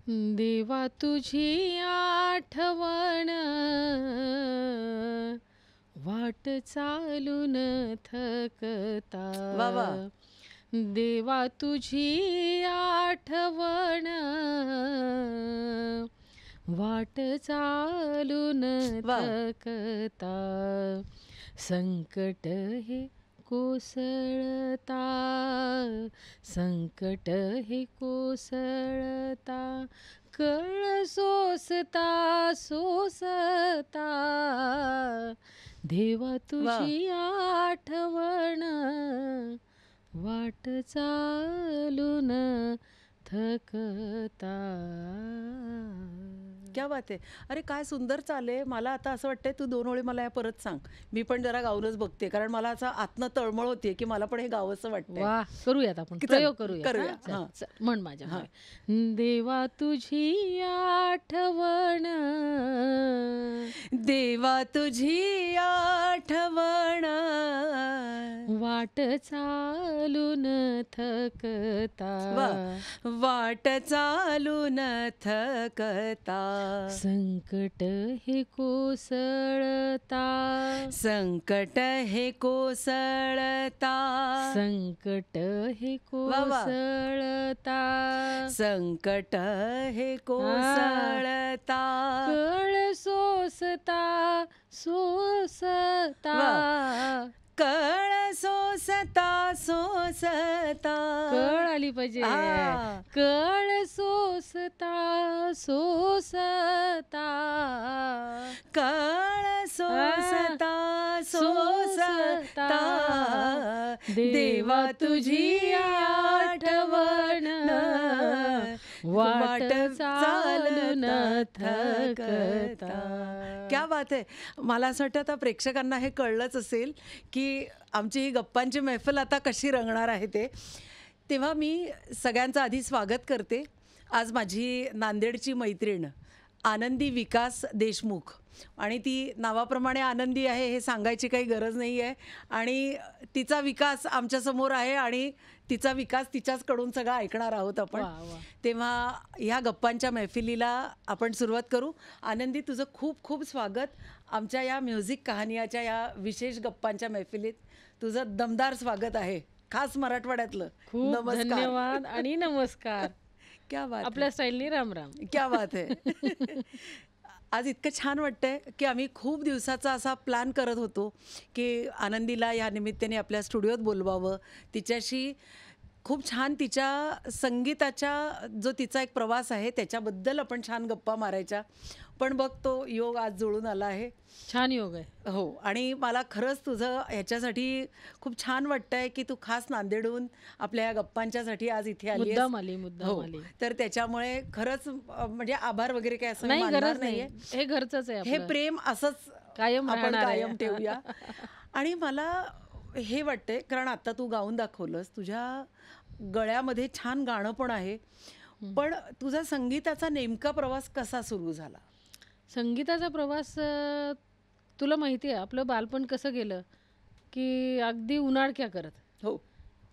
देवा तुझी आठवण वाट चालून थकता. वा वा. देवा तुझी आठवण वाट चालून वा. थकता. संकट हे कोसळता, संकट हे कोसळता, कळ सोसता सोसता. देवा वा. तुझी आठवण वाट चालून थकता. क्या बात आहे. अरे काय सुंदर चाले. मला आता असं वाटतंय तू 2 ओळी मला या परत सांग. मी पण जरा गाऊनच बघते, कारण मला असं आतनं तळमळ होतीये की मला पण हे गावंसं वाटतंय. वा, करूयात आपण की चल, प्रयोग करूया. करूया. चल, हां. चल, म्हण माझ्या हां. मागे. देवा तुझी आठवण देवा तुझी आठवण वाट चालून थकता. वा. वाट चालून थकता. संकट हे कोसळता, संकट हे कोसळता. संकट हे वा वा. कोसळता. संकट हे कोसळता. कळ सोसता सोसता. कळ सोसता सोसता. कळ आली पाहिजे. आ. कळ सोसता सोसता. कळ सोसता सोसता. देवा तुझी आठवण वाट चालून थकता. क्या बात आहे. मला असं वाटतं आता प्रेक्षकांना हे कळलंच असेल की आमची ही गप्पांची मैफल आता कशी रंगणार आहे ते. तेव्हा मी सगळ्यांचं आधी स्वागत करते. आज माझी नांदेडची मैत्रीण आनंदी विकास देशमुख, आणि ती नावाप्रमाणे आनंदी आहे हे सांगायची काही गरज नाही आहे, आणि तिचा विकास आमच्यासमोर आहे, आणि तिचा विकास तिच्याचकडून सगळा ऐकणार आहोत आपण. वा, वा. तेव्हा ह्या गप्पांच्या मैफिलीला आपण सुरुवात करू. आनंदी, तुझं खूप खूप स्वागत आमच्या या म्युझिक कहानियाच्या या विशेष गप्पांच्या मैफिलीत. तुझं दमदार स्वागत आहे, खास मराठवाड्यातलं. खूप नमस्कार. धन्यवाद आणि नमस्कार. क्या बात. आपल्या स्टाईलनी राम राम. क्या बात आहे. आज इतकं छान वाटतंय की आम्ही खूप दिवसाचा असा प्लॅन करत होतो की आनंदीला या निमित्ताने आपल्या स्टुडिओत बोलवावं, तिच्याशी खूप छान तिच्या संगीताच्या जो तिचा एक प्रवास आहे त्याच्याबद्दल आपण छान गप्पा मारायच्या. पण बघ, तो योग आज जुळून आला आहे. छान योग आहे. हो, आणि मला खरंच तुझं ह्याच्यासाठी खूप छान वाटतंय की तू खास नांदेडहून आपल्या या गप्पांच्यासाठी आज इथे आली आहेस. मुद्दाम आली, मुद्दाम हो, आली. तर त्याच्यामुळे खरंच म्हणजे आभार वगैरे काय असं नाही, मानणार गरज नाहीये. नाही. हे घरचंच आहे हे आपलं. प्रेम असंच कायम आपण राहणार आहे. कायम ठेवूया. आणि मला हे वाटतंय, कारण आता तू गाऊन दाखवलंस, तुझ्या गळ्यामध्ये छान गाणं पण आहे, पण तुझा संगीताचा नेमका प्रवास कसा सुरू झाला? संगीताचा प्रवास तुला माहिती आहे आपलं बालपण कसं गेलं की अगदी उन्हाळक्या करत, हो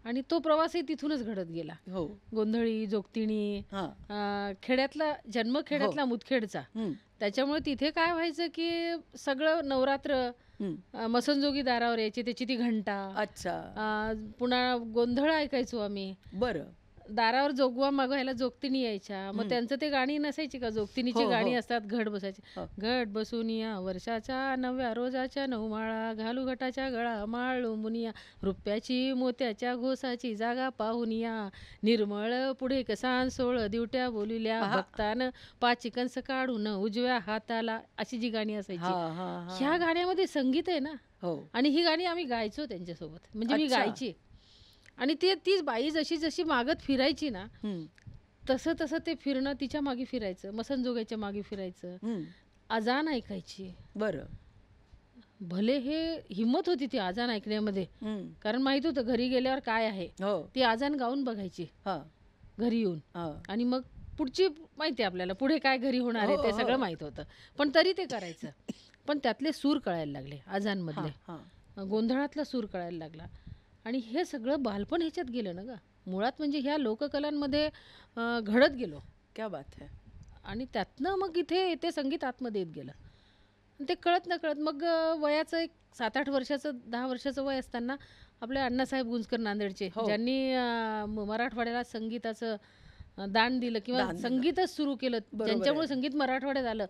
आणि तो प्रवासही तिथूनच घडत गेला. हो. गोंधळी, जोगतिणी, हां. खेड्यातला जन्म, खेड्यातला मुदखेडचा. हं, त्याच्यामुळे तिथे काय व्हायचं की सगळं नवरात्र, हं. मसणजोगी दारावर यायची, त्याची ती घंटा, अच्छा. पुन्हा गोंधळ ऐकायचो आम्ही. बरं. दारावर जोगवा मागायला जोगतिणी यायच्या, मग त्यांचं ते गाणी नसायची का, जोगतिणीची हो, गाणी हो. असतात, घट बसायची. हो. घट बसून या वर्षाच्या 9व्या रोजाच्या 9 माळा, घालू घटाच्या गळा माळ लोंबुनिया, रुपयाची मोत्याच्या घोसाची जागा पाहून या, निर्मळ पुढे कसान सोळ दिवट्या बोलिल्या, भक्तान 5 कंस काढून उजव्या हाताला, अशी जी गाणी असायची. हां, हां, हां. ह्या गाण्यामध्ये संगीत आहे ना, हो. आणि ही गाणी आम्ही गायचो त्यांच्यासोबत, म्हणजे मी अच्छा. गायची. आणि तीच बाई जशी जशी मागत फिरायची ना, हं, तसं तसं ते फिरणं तिच्या मागे फिरायचं, मसणजोगाईच्या मागे फिरायचं, हं. अजान ऐकायची. बरं. भले हे हिंमत होती ती अजान ऐकण्यामध्ये, हं. कारण माहित होतं घरी गेल्यावर काय आहे. हो. ती अजान गाऊन बघायची हां, घरी येऊन, हां. आणि मग पुढची माहिती आपल्याला पुढे काय घरी होणार आहे ते सगळं माहित होतं, पण तरी ते करायचं. पण त्यातले सूर कळायला लागले अजानमधले, हां, गोंधळातला सूर कळायला लागला, आणि हे सगळं बालपण ह्याच्यात गेलं ना ग. मुळात म्हणजे ह्या लोककलांमध्ये घडत गेलो. क्या बात है. आणि त्यातनं मग इथे ते संगीत आतमध्ये येत गेलं. आणि ते कळत न कळत मग वयाचं एक 7-8 वर्षाचं 10 वर्षाचं वय असताना आपले अण्णासाहेब गुंजकर नांदेडचे, हो. ज्यांनी मराठवाड्याला संगीताचं दान दिलं किंवा दान दिलं. संगीतच सुरू केलं, बरोबर ज्यांच्यामुळे आहे. संगीत मराठवाड्यात आलं,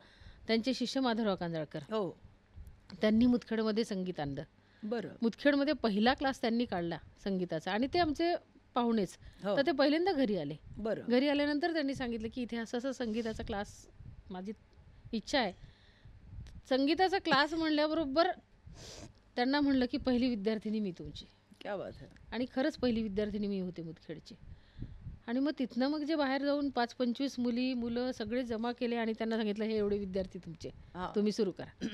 त्यांचे शिष्य माधवराव कांजळकर. हो. त्यांनी मुदखेडमध्ये संगीत आणलं. बरं. मुदखेडमध्ये पहिला क्लास त्यांनी काढला संगीताचा आणि ते आमचे पाहुणेच. हो. तर ते पहिल्यांदा घरी आले. बरं. घरी आल्यानंतर त्यांनी सांगितलं की इथे असं असं संगीताचा क्लास, माझी इच्छा आहे. संगीताचा क्लास म्हणल्याबरोबर त्यांना म्हणलं की पहिली विद्यार्थिनी मी तुमची. क्या बात है. आणि खरंच पहिली विद्यार्थिनी मी होते मुदखेडची. आणि मग तिथनं मग जे बाहेर जाऊन 5-25 मुलं सगळे जमा केले आणि त्यांना सांगितलं हे एवढे विद्यार्थी तुमचे, हां. तुम्ही सुरू करा.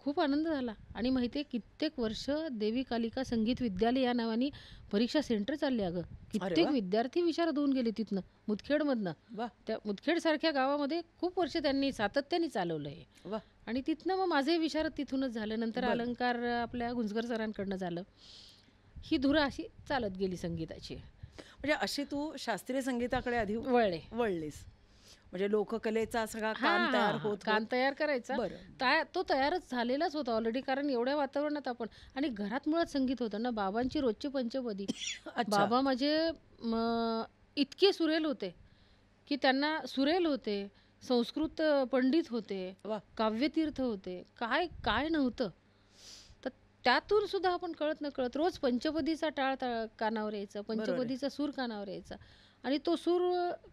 खूप आनंद झाला. आणि माहिती आहे कित्येक वर्ष देवी कालिका संगीत विद्यालय या नावाने परीक्षा सेंटर चालले. अगं कित्येक वाह! विद्यार्थी विशारद होऊन गेले तिथनं मुदखेडमधनं. वाह! त्या मुदखेडसारख्या गावामध्ये खूप वर्ष त्यांनी सातत्याने चालवलं आहे. वाह! आणि तिथनं मग माझे विशारद तिथूनच झालं. नंतर बरं. अलंकार आपल्या गुंजकर सरांकडनं झालं. ही धुरा अशी चालत गेली संगीताची. म्हणजे अशी तू शास्त्रीय संगीताकडे आधी वळले. वळलीस. म्हणजे लोककलेचा सगळा हां, कान तयार हां, होत कान तयार करायचा. बरं. तो तयारच झालेलाच होता ऑलरेडी, कारण एवढ्या वातावरणात आपण. आणि घरात मुळात संगीत होतं ना. बाबांची रोजची पंचपदी. अच्छा. बाबा माझे इतके सुरेल होते की त्यांना सुरेल होते, संस्कृत पंडित होते, वाह! काव्यतीर्थ होते, काय काय नव्हतं. तर त्यातून सुद्धा आपण कळत न कळत रोज पंचपदीचा टाळ कानावर यायचा, पंचपदीचा सूर कानावर यायचा. आणि तो सूर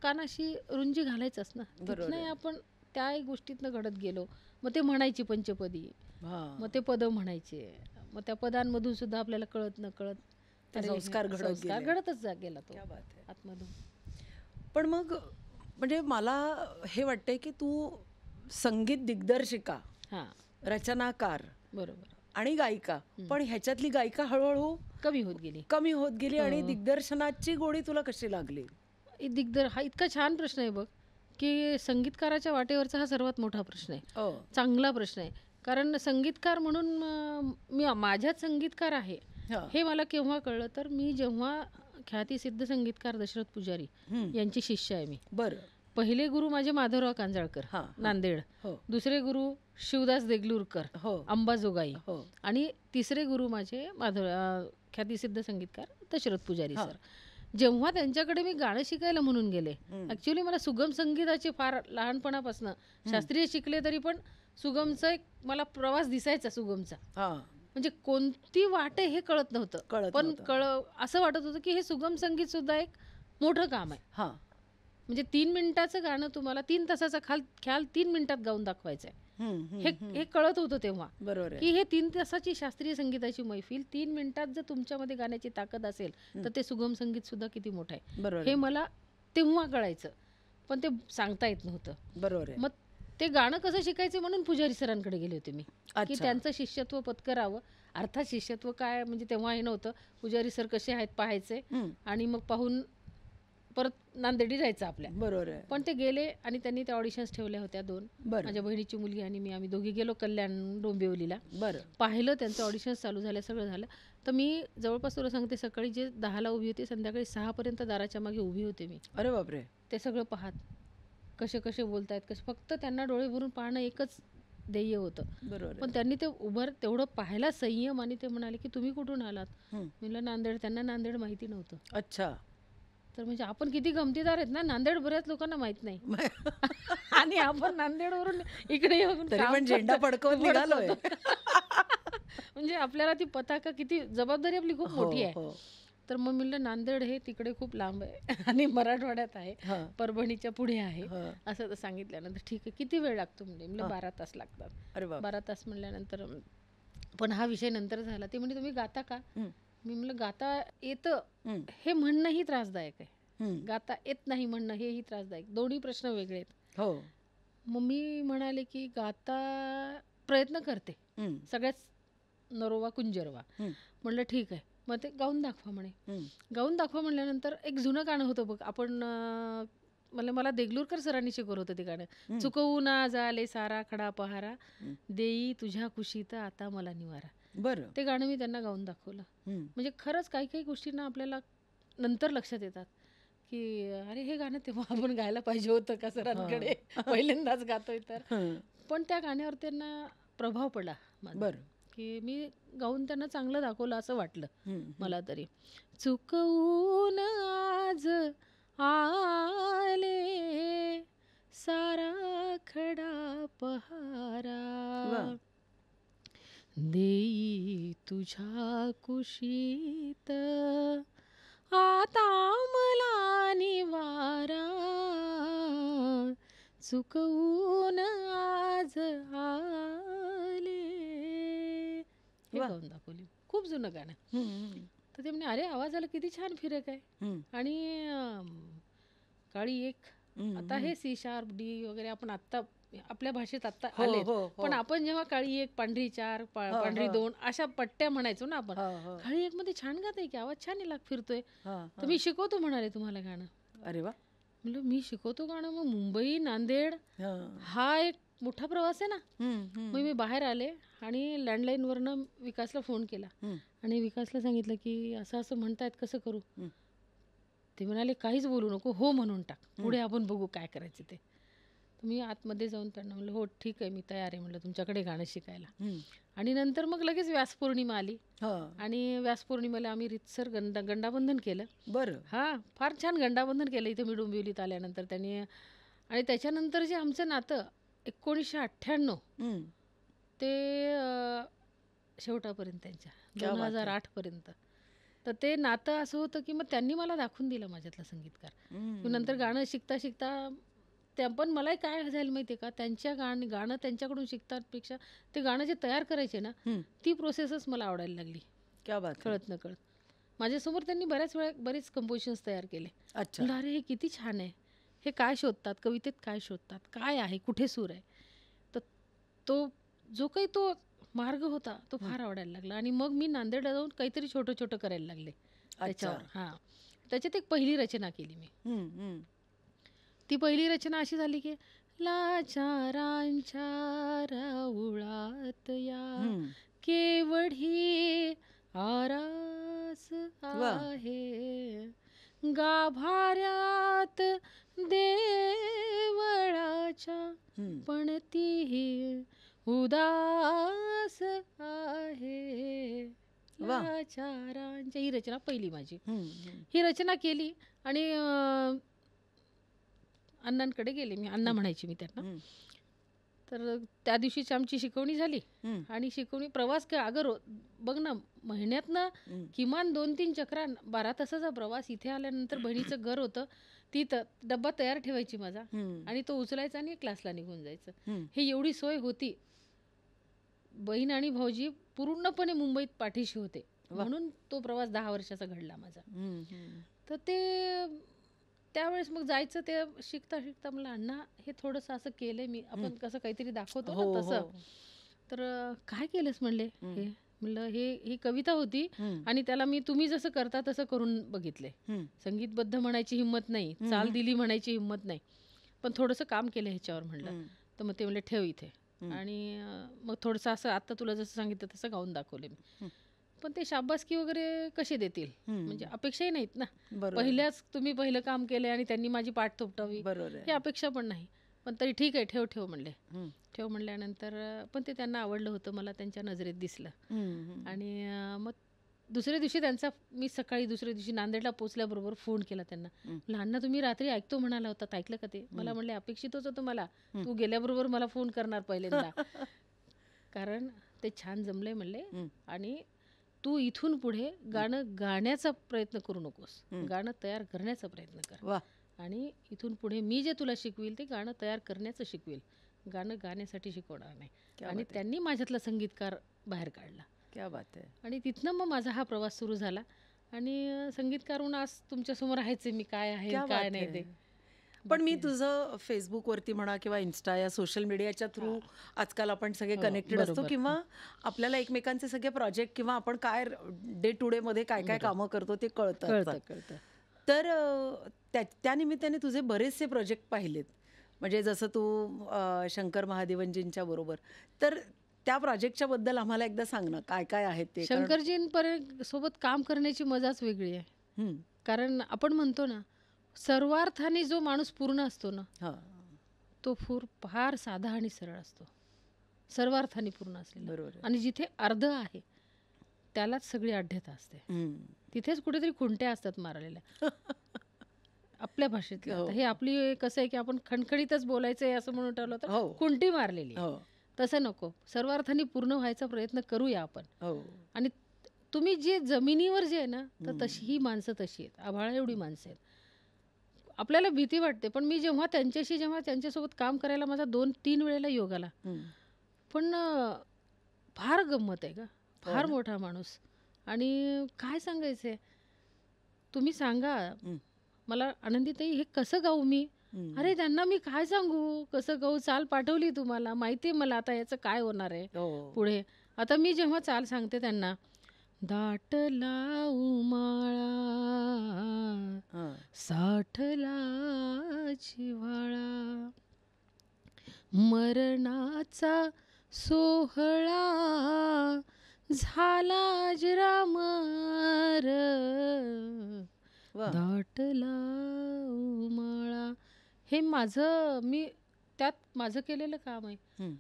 कानाशी रुंजी घालायचाच ना. बरोबर तिथनं आहे. आपण त्या गोष्टीतनं घडत गेलो. मग ते म्हणायची पंचपदी, हां. मग ते पद म्हणायचे, मग त्या पदांमधून सुद्धा आपल्याला कळत न कळत ते अरे, संस्कार घडत गेले. घडतच गेला तो क्या बात है. आतमधून. पण मग म्हणजे मला हे वाटतंय की तू संगीत दिग्दर्शिका, हां, रचनाकार बरोबर. आणि गायिका, पण ह्याच्यातली गायिका हळूहळू कमी होत गेली. कमी होत गेली आणि हो. दिग्दर्शनाची गोडी तुला कशी लागली? हा इतका छान प्रश्न आहे बघ, की संगीतकाराच्या वाटेवरचा हा सर्वात मोठा प्रश्न आहे. हो. चांगला प्रश्न आहे. कारण संगीतकार म्हणून मी माझ्यात संगीतकार आहे हां. हे मला केव्हा कळलं, तर मी जेव्हा ख्यातिसिद्ध संगीतकार दशरथ पुजारी हं. यांची शिष्य आहे मी. बरं. पहिले गुरु माझे माधवराव कांजळकर, हां, हां. नांदेड. हो. दुसरे गुरु शिवदास देगलूरकर, हो. अंबाजोगाई. हो. आणि तिसरे गुरु माझे ख्यातिसिद्ध संगीतकार दशरथ पुजारी हां. सर. जेव्हा त्यांच्याकडे मी गाणं शिकायला म्हणून गेले, हं. ॲक्च्युली मला सुगम संगीताची फार लहानपणापासून, शास्त्रीय शिकले तरी पण सुगमचा एक मला प्रवास दिसायचा सुगमचा. हां. म्हणजे कोणती वाट आहे हे कळत नव्हतं, कळत पण नव्हतं. असं वाटत होतं की हे सुगम संगीत सुद्धा एक मोठं काम आहे. हां. म्हणजे 3 मिनिटाचं गाणं तुम्हाला 3 तासाचा ख्याल 3 मिनिटात गाऊन दाखवायचं आहे. हं, हं, हे हं. हे कळत होतं तेव्हा, बरोबर आहे. की हे 3 तासाची शास्त्रीय संगीताची मैफिल 3 मिनिटात जर तुमच्यामध्ये गाण्याची ताकद असेल तर ते सुगम संगीत सुद्धा किती मोठं आहे बरोबर हे आहे. मला तेव्हा कळायचं, पण ते सांगता येत नव्हतं. बरोबर आहे. मग ते गाणं कसं शिकायचं म्हणून पुजारी सरांकडे गेले होते मी, की अच्छा. त्यांचं शिष्यत्व पत्करावं. अर्थात शिष्यत्व काय म्हणजे तेव्हा हे नव्हतं, पुजारी सर कसे आहेत पाहायचे हं. आणि मग पाहून परत नांदेडी जायचं आपल्या. बरोबर आहे. पण ते गेले आणि त्यांनी त्या ऑडिशन्स ठेवल्या होत्या 2. बरं. माझ्या बहिणीची मुलगी आणि मी, आम्ही दोघी गेलो कल्याण डोंबिवलीला. बरं. पाहिलं त्यांचं ऑडिशन्स चालू झालं, सगळं झालं. तर मी जवळपास तुला सांगते, सकाळी जे 10ला उभी होती, संध्याकाळी 6पर्यंत दाराच्या मागे उभी होते मी. अरे बापरे. ते सगळं पाहत कसे कसे बोलतायत, कसे, फक्त त्यांना डोळे भरून पाहणं एकच ध्येय होतं. बरोबर आहे. पण त्यांनी ते तेवढं पाहायला संयम, आणि ते म्हणाले की तुम्ही कुठून आलात? हं. म्हणलं नांदेड. त्यांना नांदेड माहिती नव्हतं. अच्छा. तर म्हणजे आपण किती गमतीदार आहेत ना, नांदेड बऱ्याच लोकांना माहित नाही. आणि आपण नांदेडवरून इकडे येऊन तरी काम पण झेंडा करतो. फडकवत निघालोय. म्हणजे आपल्याला ती पताका, किती जबाबदारी आपली खूप हो, मोठी आहे. हो. तर मग म्हणलं नांदेड हे तिकडे खूप लांब आहे आणि मराठवाड्यात आहे, हां. परभणीच्या पुढे आहे, हां. असं तर सांगितल्यानंतर ठीक आहे, किती वेळ लागतो म्हणजे हां. 12 तास लागतात. अरे बाप. 12 तास म्हणल्यानंतर पण हा विषय नंतर झाला. ते म्हणजे तुम्ही गाता का? हं. मी म्हणलं गाता येतं, हं. हे म्हणणंही त्रासदायक आहे, हं. गाता येत नाही म्हणणं हेही त्रासदायक. दोन्ही प्रश्न वेगळे आहेत. हो. मग मी म्हणाले की गाता प्रयत्न करते, हं. सगळ्याच नरोवा कुंजरवा. हं. म्हणलं ठीक आहे, मग ते गाऊन दाखवा म्हणे. हं. गाऊन दाखवा म्हणल्यानंतर एक जुनं गाणं होतं बघ, आपण मला देगलूरकर सरांनी शिकवलं होतं ते गाणं. हं. चुकवू ना झाले सारा खडा पहारा, हं. देई तुझ्या कुशीत आता मला निवारा. बरं. ते गाणं मी त्यांना गाऊन दाखवलं. हं. म्हणजे खरंच काही काही गोष्टींना आपल्याला नंतर लक्षात येतात. की अरे हे गाणं तेव्हा आपण गायला पाहिजे होतं का सरांकडे, पहिल्यांदाच गातोय तर. हं. पण त्या गाण्यावर त्यांना प्रभाव पडला माझा, बरं. की मी गाऊन त्यांना चांगलं दाखवलं असं वाटलं हं, मला तरी. चुकवून आज आले सारा खडा पहारा, वाह! देई तुझ्या कुशीत आता मला निवारा, चुकवून आज आले. हे वाह! गाऊन दाखवली. खूप जुनं गाणं. हं, हं. तर ते म्हणे अरे आवाजाला किती छान फिरक आहे. हं, आणि काळी एक, हं, आता हं. हे सी शार्प डी वगैरे आपण आत्ता आपल्या भाषेत आत्ता हो, आलेत. हो, हो. पण आपण जेव्हा काळी एक, पांढरी चार, हो, पांढरी हो. दोन अशा पट्ट्या म्हणायचो ना आपण. हो, हो. काळी एक मध्ये छान गात आहे की, आवाज छान आहे, फिरतोय. हां, तर मी शिकवतो म्हणाले तुम्हाला गाणं. अरे वाह! म्हणलं मी शिकवतो गाणं, मग मुंबई नांदेड हां. हा एक मोठा प्रवास आहे ना. हं, हं. मग मी बाहेर आले आणि लँडलाईनवरनं विकासला फोन केला हं, आणि विकासला सांगितलं की असं असं म्हणतायत, कसं करू. हं. ते म्हणाले काहीच बोलू नको, हो म्हणून टाक, पुढे आपण बघू काय करायचं ते. तर मी आतमध्ये जाऊन त्यांना म्हणलं हो ठीक आहे, मी तयार आहे म्हणलं तुमच्याकडे गाणं शिकायला. हं. आणि नंतर मग लगेच व्यासपौर्णिमा आली हां. आणि व्यासपौर्णिमेला आम्ही रीतसर गंडाबंधन केलं. बरं. हां, फार छान गंडाबंधन केलं इथं मी डोंबिवलीत आल्यानंतर त्यांनी. आणि त्याच्यानंतर जे आमचं नातं 1998 हं. ते शेवटापर्यंत त्यांच्या क्या बात है. 2008 पर्यंत. तर ते नातं असं होतं की मग त्यांनी मला दाखवून दिलं माझ्यातला संगीतकार. हं. नंतर गाणं शिकता शिकता त्या पण मलाही काय झालं माहिती आहे का, त्यांच्या गाणं त्यांच्याकडून शिकतापेक्षा ते गाणं जे तयार करायचे ना, हं. ती प्रोसेसच मला आवडायला लागली क्या बात है. कळत न कळत. माझ्यासमोर त्यांनी बरेच कंपोजिशन्स तयार केले. अच्छा. म्हणलं अरे हे किती छान आहे, हे काय शोधतात कवितेत, काय शोधतात, काय आहे, कुठे सूर आहे. तर तो जो काही तो मार्ग होता तो फार आवडायला लागला. आणि मग मी नांदेडला जाऊन काहीतरी छोटं छोटं करायला लागले त्याच्यावर. हां, त्याच्यात एक पहिली रचना केली मी. हं, हं. ती पहिली रचना अशी झाली की लाचारांच्या राऊळात या हं. केवढी आरास वाह! आहे, गाभाऱ्यात देवळाच्या हं. पण ती उदास आहे. वाह! लाचारांच्या, ही रचना पहिली माझी. हं, हं. ही रचना केली आणि अण्णांकडे गेले मी, अण्णा म्हणायची मी त्यांना. हं. तर त्या दिवशीची आमची शिकवणी झाली हं. आणि शिकवणी प्रवास अगं बघ ना, महिन्यातनं हं. किमान 2-3 चक्रा, 12 तासाचा प्रवास. इथे आल्यानंतर बहिणीचं घर होतं, ती डब्बा तयार ठेवायची माझा हं. आणि तो उचलायचा आणि क्लासला निघून जायचं. हं. हे एवढी सोय होती. बहीण आणि भाऊजी पूर्णपणे मुंबईत पाठीशी होते, म्हणून तो प्रवास 10 वर्षाचा घडला माझा. हं, हं. तर ते त्यावेळेस मग जायचं, ते शिकता शिकता म्हणलं अण्णा हे थोडंसं असं केलंय मी, आपण कसं काहीतरी दाखवतो ना हो, तसं. हो. तर काय केलंस म्हणले हे. म्हणलं ही कविता होती हं. आणि त्याला मी तुम्ही जसं करता तसं करून बघितले. हं. संगीतबद्ध म्हणायची हिंमत नाही, चाल दिली म्हणायची हिंमत नाही, पण थोडंसं काम केलं ह्याच्यावर म्हणलं. हं. तर मग ते म्हणले ठेव इथे. हं. आणि मग थोडंसं असं आत्ता तुला जसं सांगितलं तसं गाऊन दाखवले मी. हं. पण ते शाबासकी वगैरे कसे देतील, हं. म्हणजे अपेक्षाही नाहीत ना. बरोबर. पहिल्याच तुम्ही पहिलं काम केलंय आणि त्यांनी माझी पाठ थोपटावी, बरोबर ही आहे. अपेक्षा पण नाही. पण तरी ठीक आहे, ठेव ठेव म्हणले. हं. ठेव म्हणल्यानंतर पण ते त्यांना आवडलं होतं, मला त्यांच्या नजरेत दिसलं. हं, हं. आणि मग दुसऱ्या दिवशी त्यांचा मी सकाळी दुसऱ्या दिवशी नांदेडला पोचल्याबरोबर फोन केला त्यांना. म्हणलं अण्णा तुम्ही रात्री ऐकतो म्हणाला होता, ऐकलं का ते. मला म्हणले अपेक्षितच होतं मला, तू गेल्याबरोबर मला फोन करणार पहिल्यांदा. कारण ते छान जमलंय म्हणले. आणि तू इथून पुढे गाणं गाण्याचा प्रयत्न करू नकोस, गाणं तयार करण्याचा प्रयत्न कर. वाह! आणि इथून पुढे मी जे तुला शिकवील ते गाणं तयार करण्याचं शिकवेल, गाणं गाण्यासाठी शिकवणार नाही. क्या आणि बात है. त्यांनी माझ्यातला संगीतकार बाहेर काढला. क्या बात आहे. आणि तिथनं मग माझा हा प्रवास सुरू झाला. आणि संगीतकार म्हणून आज तुमच्यासमोर आहेच मी, काय आहे क्या काय बात नाही है. ते. पण मी तुझं फेसबुकवरती म्हणा किंवा इन्स्टा या सोशल मीडियाच्या थ्रू आजकाल आपण सगळे कनेक्टेड असतो, बरोबर. किंवा आपल्याला एकमेकांचे सगळे प्रोजेक्ट किंवा आपण काय डे टू डे मध्ये काय काय कामं करतो ते कळतं. कळतं. तर त्या निमित्ताने तुझे बरेचसे प्रोजेक्ट पाहिलेत, म्हणजे जसं तू शंकर महादेवनजींच्या बरोबर, तर त्या प्रोजेक्टच्या बद्दल आम्हाला एकदा सांग ना, काय काय आहेत ते. शंकरजींपर्यंत सोबत काम करण्याची मजाच वेगळी आहे. हं. कारण आपण म्हणतो ना, सर्वार्थाने जो माणूस पूर्ण असतो ना, हां. तो फार साधा आणि सरळ असतो. सर्वार्थाने पूर्ण असलेला. बरोबर आहे. आणि जिथे अर्ध आहे त्यालाच सगळी आढ्यता असते. हं. तिथेच कुठेतरी खुंट्या असतात मारलेल्या. आपल्या भाषेतल्या. हो. आता हे आपली कसं आहे की आपण खणखणीतच बोलायचं आहे असं म्हणून ठरवलं तर हो. खुंटी मारलेली आहे. हो. तसं नको. सर्वार्थाने पूर्ण व्हायचा प्रयत्न करूया आपण. हो. आणि तुम्ही जे जमिनीवर जे आहे ना, तर तशी ही माणसं तशी आहेत. आभाळा एवढी माणसं आहेत. आपल्याला भीती वाटते, पण मी जेव्हा त्यांच्यासोबत काम करायला माझा 2-3 वेळेला योग आला. हं. पण फार गंमत आहे गं. हो फार ना? मोठा माणूस. आणि काय सांगायचंय, तुम्ही सांगा हं. मला, आनंदीताई हे कसं गाऊ मी? हं. अरे त्यांना मी काय सांगू? कसं गाऊ? चाल पाठवली तुम्हाला. माहिती आहे मला आता याचं काय होणार आहे हो. पुढे. आता मी जेव्हा चाल सांगते त्यांना, दाटला उमाळा, हां. साठला जिव्हाळा, मरणाचा सोहळा झाला अजरामर, वाह! दाटला उमाळा. हे मी त्यात माझं केलेलं काम आहे. हं.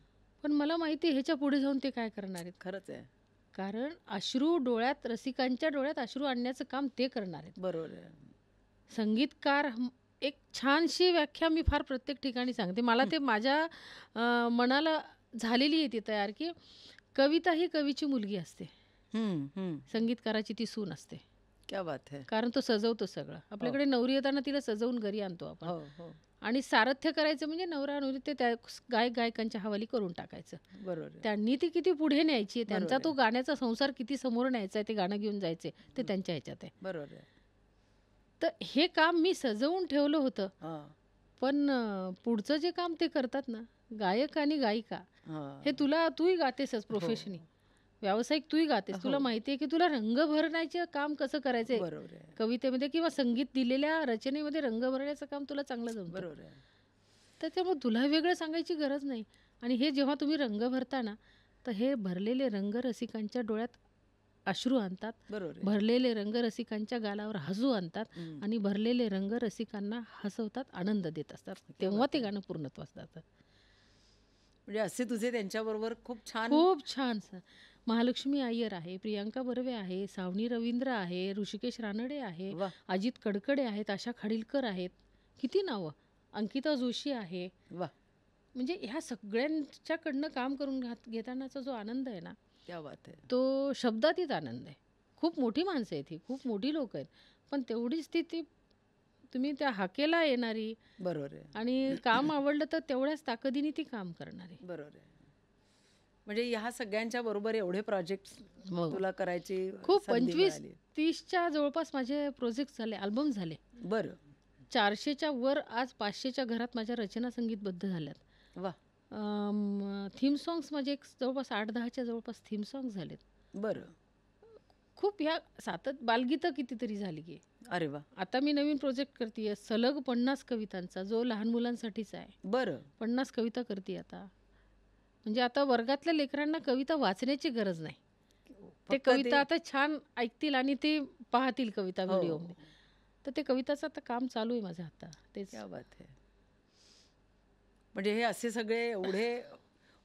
पण मला माहिती आहे ह्याच्या पुढे जाऊन ते काय करणार आहेत. खरंच आहे. कारण रसिकांच्या डोळ्यात अश्रू आणण्याचं काम ते करणार आहेत. बरोबर आहे. संगीतकार एक छानशी व्याख्या मी फार प्रत्येक ठिकाणी सांगते. मला ते माझ्या मनाला झालेली आहे ती तयार, की कविता ही कवीची मुलगी असते. हं. हं. संगीतकाराची ती सून असते. क्या बात है! कारण तो सजवतो सगळं. आपल्याकडे नवरी येताना तिला सजवून घरी आणतो आपण. हो, हो. आणि सारथ्य करायचं म्हणजे नवरा-नवरी ते त्या गायकांच्या हवाली करून टाकायचं. बरोबर आहे. त्यांनी ती किती पुढे न्यायची आहे, त्यांचा बरोबर तो गाण्याचा संसार किती समोर न्यायचा आहे, ते गाणं घेऊन जायचे, ते त्यांच्या ह्याच्यात आहे. बरोबर आहे. तर हे काम मी सजवून ठेवलं होतं. हां. पण पुढचं जे काम ते करतात ना, गायक आणि गायिका, हां. हे तूही गातेसच प्रोफेशनी. व्यावसायिक तूही गातेस. तुला माहिती आहे की तुला रंग भरण्याचं काम कसं करायचंय बरोबर आहे. कवितेमध्ये किंवा संगीत दिलेल्या रचनेमध्ये रंग भरण्याचं काम तुला चांगलं जमतं. बरोबर आहे. तर त्यामुळे तुला वेगळं सांगायची गरज नाही. आणि हे जेव्हा तुम्ही रंग भरता ना, तर हे भरलेले रंग रसिकांच्या डोळ्यात अश्रू आणतात. बरोबर आहे. भरलेले रंग रसिकांच्या गालावर हसू आणतात. हं. आणि भरलेले रंग रसिकांना हसवतात, आनंद देत असतात. तेव्हा ते गाणं पूर्णत्वास जातं. म्हणजे असे तुझे त्यांच्याबरोबर खूप छान. खूप छान सर. महालक्ष्मी अय्यर आहे, प्रियांका बर्वे आहे, सावनी रवींद्र आहे, ऋषिकेश रानडे आहे, वाह! अजित कडकडे आहेत, आशा खाडीलकर आहेत. किती नावं. अंकिता जोशी आहे. वाह! म्हणजे ह्या सगळ्यांच्याकडनं काम करून घेतानाचा जो आनंद आहे ना, क्या बात है! तो शब्दातीत आनंद आहे. खूप मोठी माणसं आहेत ही, खूप मोठी लोक आहेत. पण तेवढीच ती तुम्ही त्या हाकेला येणारी बरोबर आहे. आणि काम आवडलं तर तेवढ्याच ताकदीने ती काम करणारी. बरोबर आहे. म्हणजे ह्या सगळ्यांच्या बरोबर एवढे प्रोजेक्ट्स हो. तुला करायची खूप संधी 25-30 मिळाली. जवळपास माझे प्रोजेक्ट झाले, अल्बम झाले. बरं. 400च्या वर आज 500च्या घरात माझ्या रचना संगीतबद्ध झाल्यात. वाह! थीम सॉंग्स माझे एक जवळपास 8-10च्या जवळपास थीम सॉंग्स झालेत. बरं. खूप ह्या बालगीतं कितीतरी झाली की. अरे वाह! आता मी नवीन प्रोजेक्ट करते सलग 50 कवितांचा, जो लहान मुलांसाठीच आहे. बरं. 50 कविता करते आता. म्हणजे आता वर्गातल्या लेकरांना कविता वाचण्याची गरज नाही. ते फक्त कविता आता छान ऐकतील आणि ते पाहतील कविता हो. व्हिडिओमध्ये. तर ते कविताचं आता काम चालू आहे माझं आता. तेच. क्या बात है! म्हणजे हे असे सगळे एवढे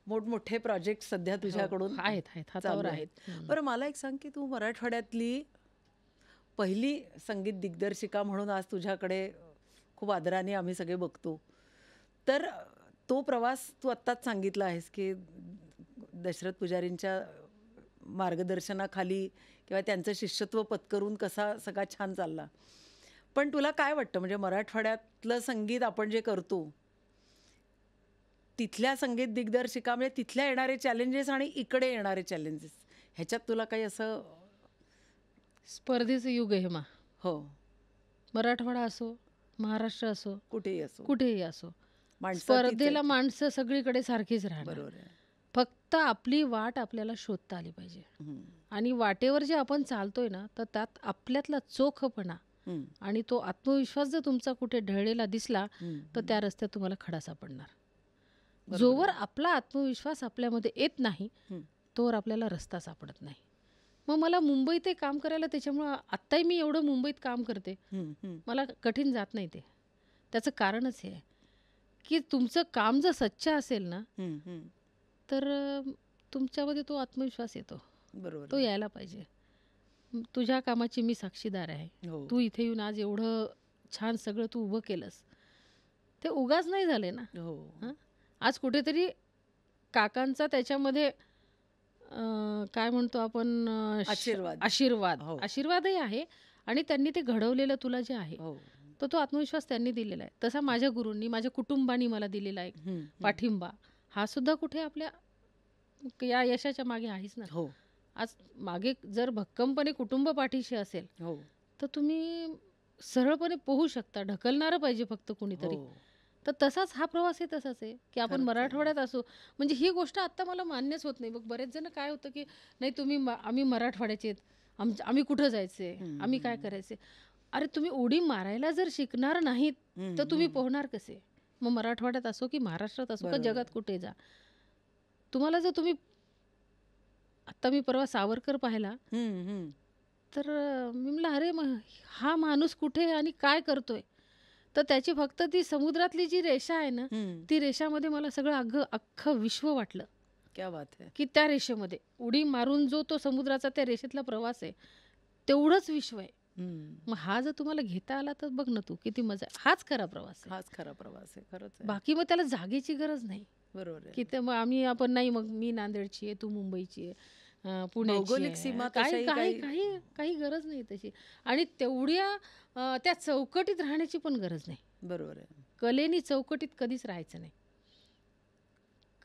मोठमोठे प्रोजेक्ट सध्या तुझ्याकडून आहेत हातावर चालू आहेत. बरं मला एक सांग की तू मराठवाड्यातली पहिली संगीत दिग्दर्शिका म्हणून आज तुझ्याकडे खूप आदराने आम्ही सगळे बघतो. तर तो प्रवास तू आत्ताच सांगितला आहेस की दशरथ पुजारींच्या मार्गदर्शनाखाली किंवा त्यांचं शिष्यत्व पत्करून कसा सगळा छान चालला. पण तुला काय वाटतं म्हणजे मराठवाड्यातलं संगीत आपण जे करतो तिथल्या संगीत दिग्दर्शिका म्हणजे तिथल्या येणारे चॅलेंजेस आणि इकडे येणारे चॅलेंजेस ह्याच्यात तुला काही असं. स्पर्धेचं युग आहे मा. हो. मराठवाडा असो, महाराष्ट्र असो, कुठेही असो कुठेही असो, माणसं तीच स्पर्धेला आहेत. माणसं सगळीकडे सारखीच राहणार. बरोबर आहे. फक्त आपली वाट आपल्याला शोधता आली पाहिजे. हम्म. आणि वाटेवर जे आपण चालतोय ना, तर त्यात आपल्यातला चोखपणा हम्म. आणि तो आत्मविश्वास जर तुमचा कुठे ढळलेला दिसला, हम्म. तर त्या रस्त्यात तुम्हाला खडा सापडणार. बरोबर जोवर आपला आत्मविश्वास आपल्यामध्ये येत नाही, हम्म. तोवर आपल्याला रस्ता सापडत नाही. मग मला मुंबईतही काम करायला त्याच्यामुळं आत्ताही मी एवढं मुंबईत काम करते. मला कठीण जात नाही ते. त्याचं कारणच हे आहे, की तुमचं काम जर सच्च असेल ना, तर तुमच्यामध्ये तो आत्मविश्वास येतो. बरोबर तो आहे. यायला पाहिजे. तुझ्या कामाची मी साक्षीदार आहे. हो. तू इथे येऊन आज एवढं छान सगळं तू उभं केलंस. ते उगाच नाही झाले ना. हो. हं? आज कुठेतरी काकांचा त्याच्यामध्ये काय म्हणतो आपण आशीर्वाद. आशीर्वाद हो. आशीर्वादही आहे आणि त्यांनी ते घडवलेलं तुला जे आहे हो. तो आत्मविश्वास त्यांनी दिलेला आहे. तसा माझ्या गुरूंनी, माझ्या कुटुंबानी मला दिलेला आहे पाठिंबा. हा सुद्धा कुठे आपल्या या यशाच्या मागे आहेच ना. हो. आज मागे जर भक्कमपणे कुटुंब पाठीशी असेल हो. तर तुम्ही सरळपणे पोहू शकता. ढकलणारं पाहिजे फक्त कुणीतरी. हो. तर तसाच हा प्रवास आहे, तसाच आहे की आपण खरंच आहे. मराठवाड्यात असो. म्हणजे ही गोष्ट आत्ता मला मान्यच होत नाही. बघ बरेच जण काय होतं की नाही तुम्ही आम्ही मराठवाड्याचे आहेत, आम्ही कुठं जायचंय, आम्ही काय करायचंय. अरे तुम्ही उडी मारायला जर शिकणार नाहीत तर तुम्ही पोहणार कसे? मग मराठवाड्यात असो की महाराष्ट्रात असो का बरोबर जगात कुठे जा, तुम्हाला जर तुम्ही आत्ता मी परवा सावरकर पाहिला तर मी म्हणलं अरे मग हा माणूस कुठे आहे आणि काय करतोय. तर त्याची फक्त ती समुद्रातली जी रेषा आहे ना, ती रेषामध्ये मला सगळं अख्खं विश्व वाटलं. क्या बात आहे. की त्या रेषेमध्ये उडी मारून जो तो समुद्राचा त्या रेषेतला प्रवास आहे तेवढंच विश्व आहे. मग हा जर तुम्हाला घेता आला तर बघ ना तू किती मजा आहे. हाच खरा प्रवास आहे. हाच खरा प्रवास आहे. खरंच आहे. बाकी मग त्याला जागेची गरज नाही. बरोबर आहे. की ते मग आपण नाही, मग मी नांदेडची आहे, तू मुंबईची आहे, पुण्याची भौगोलिक आहे. सीमा काही तशाही काही काही काही काही गरज नाही तशी. आणि तेवढ्या त्या चौकटीत राहण्याची पण गरज नाही. बरोबर आहे. कलेनी चौकटीत कधीच राहायचं नाही.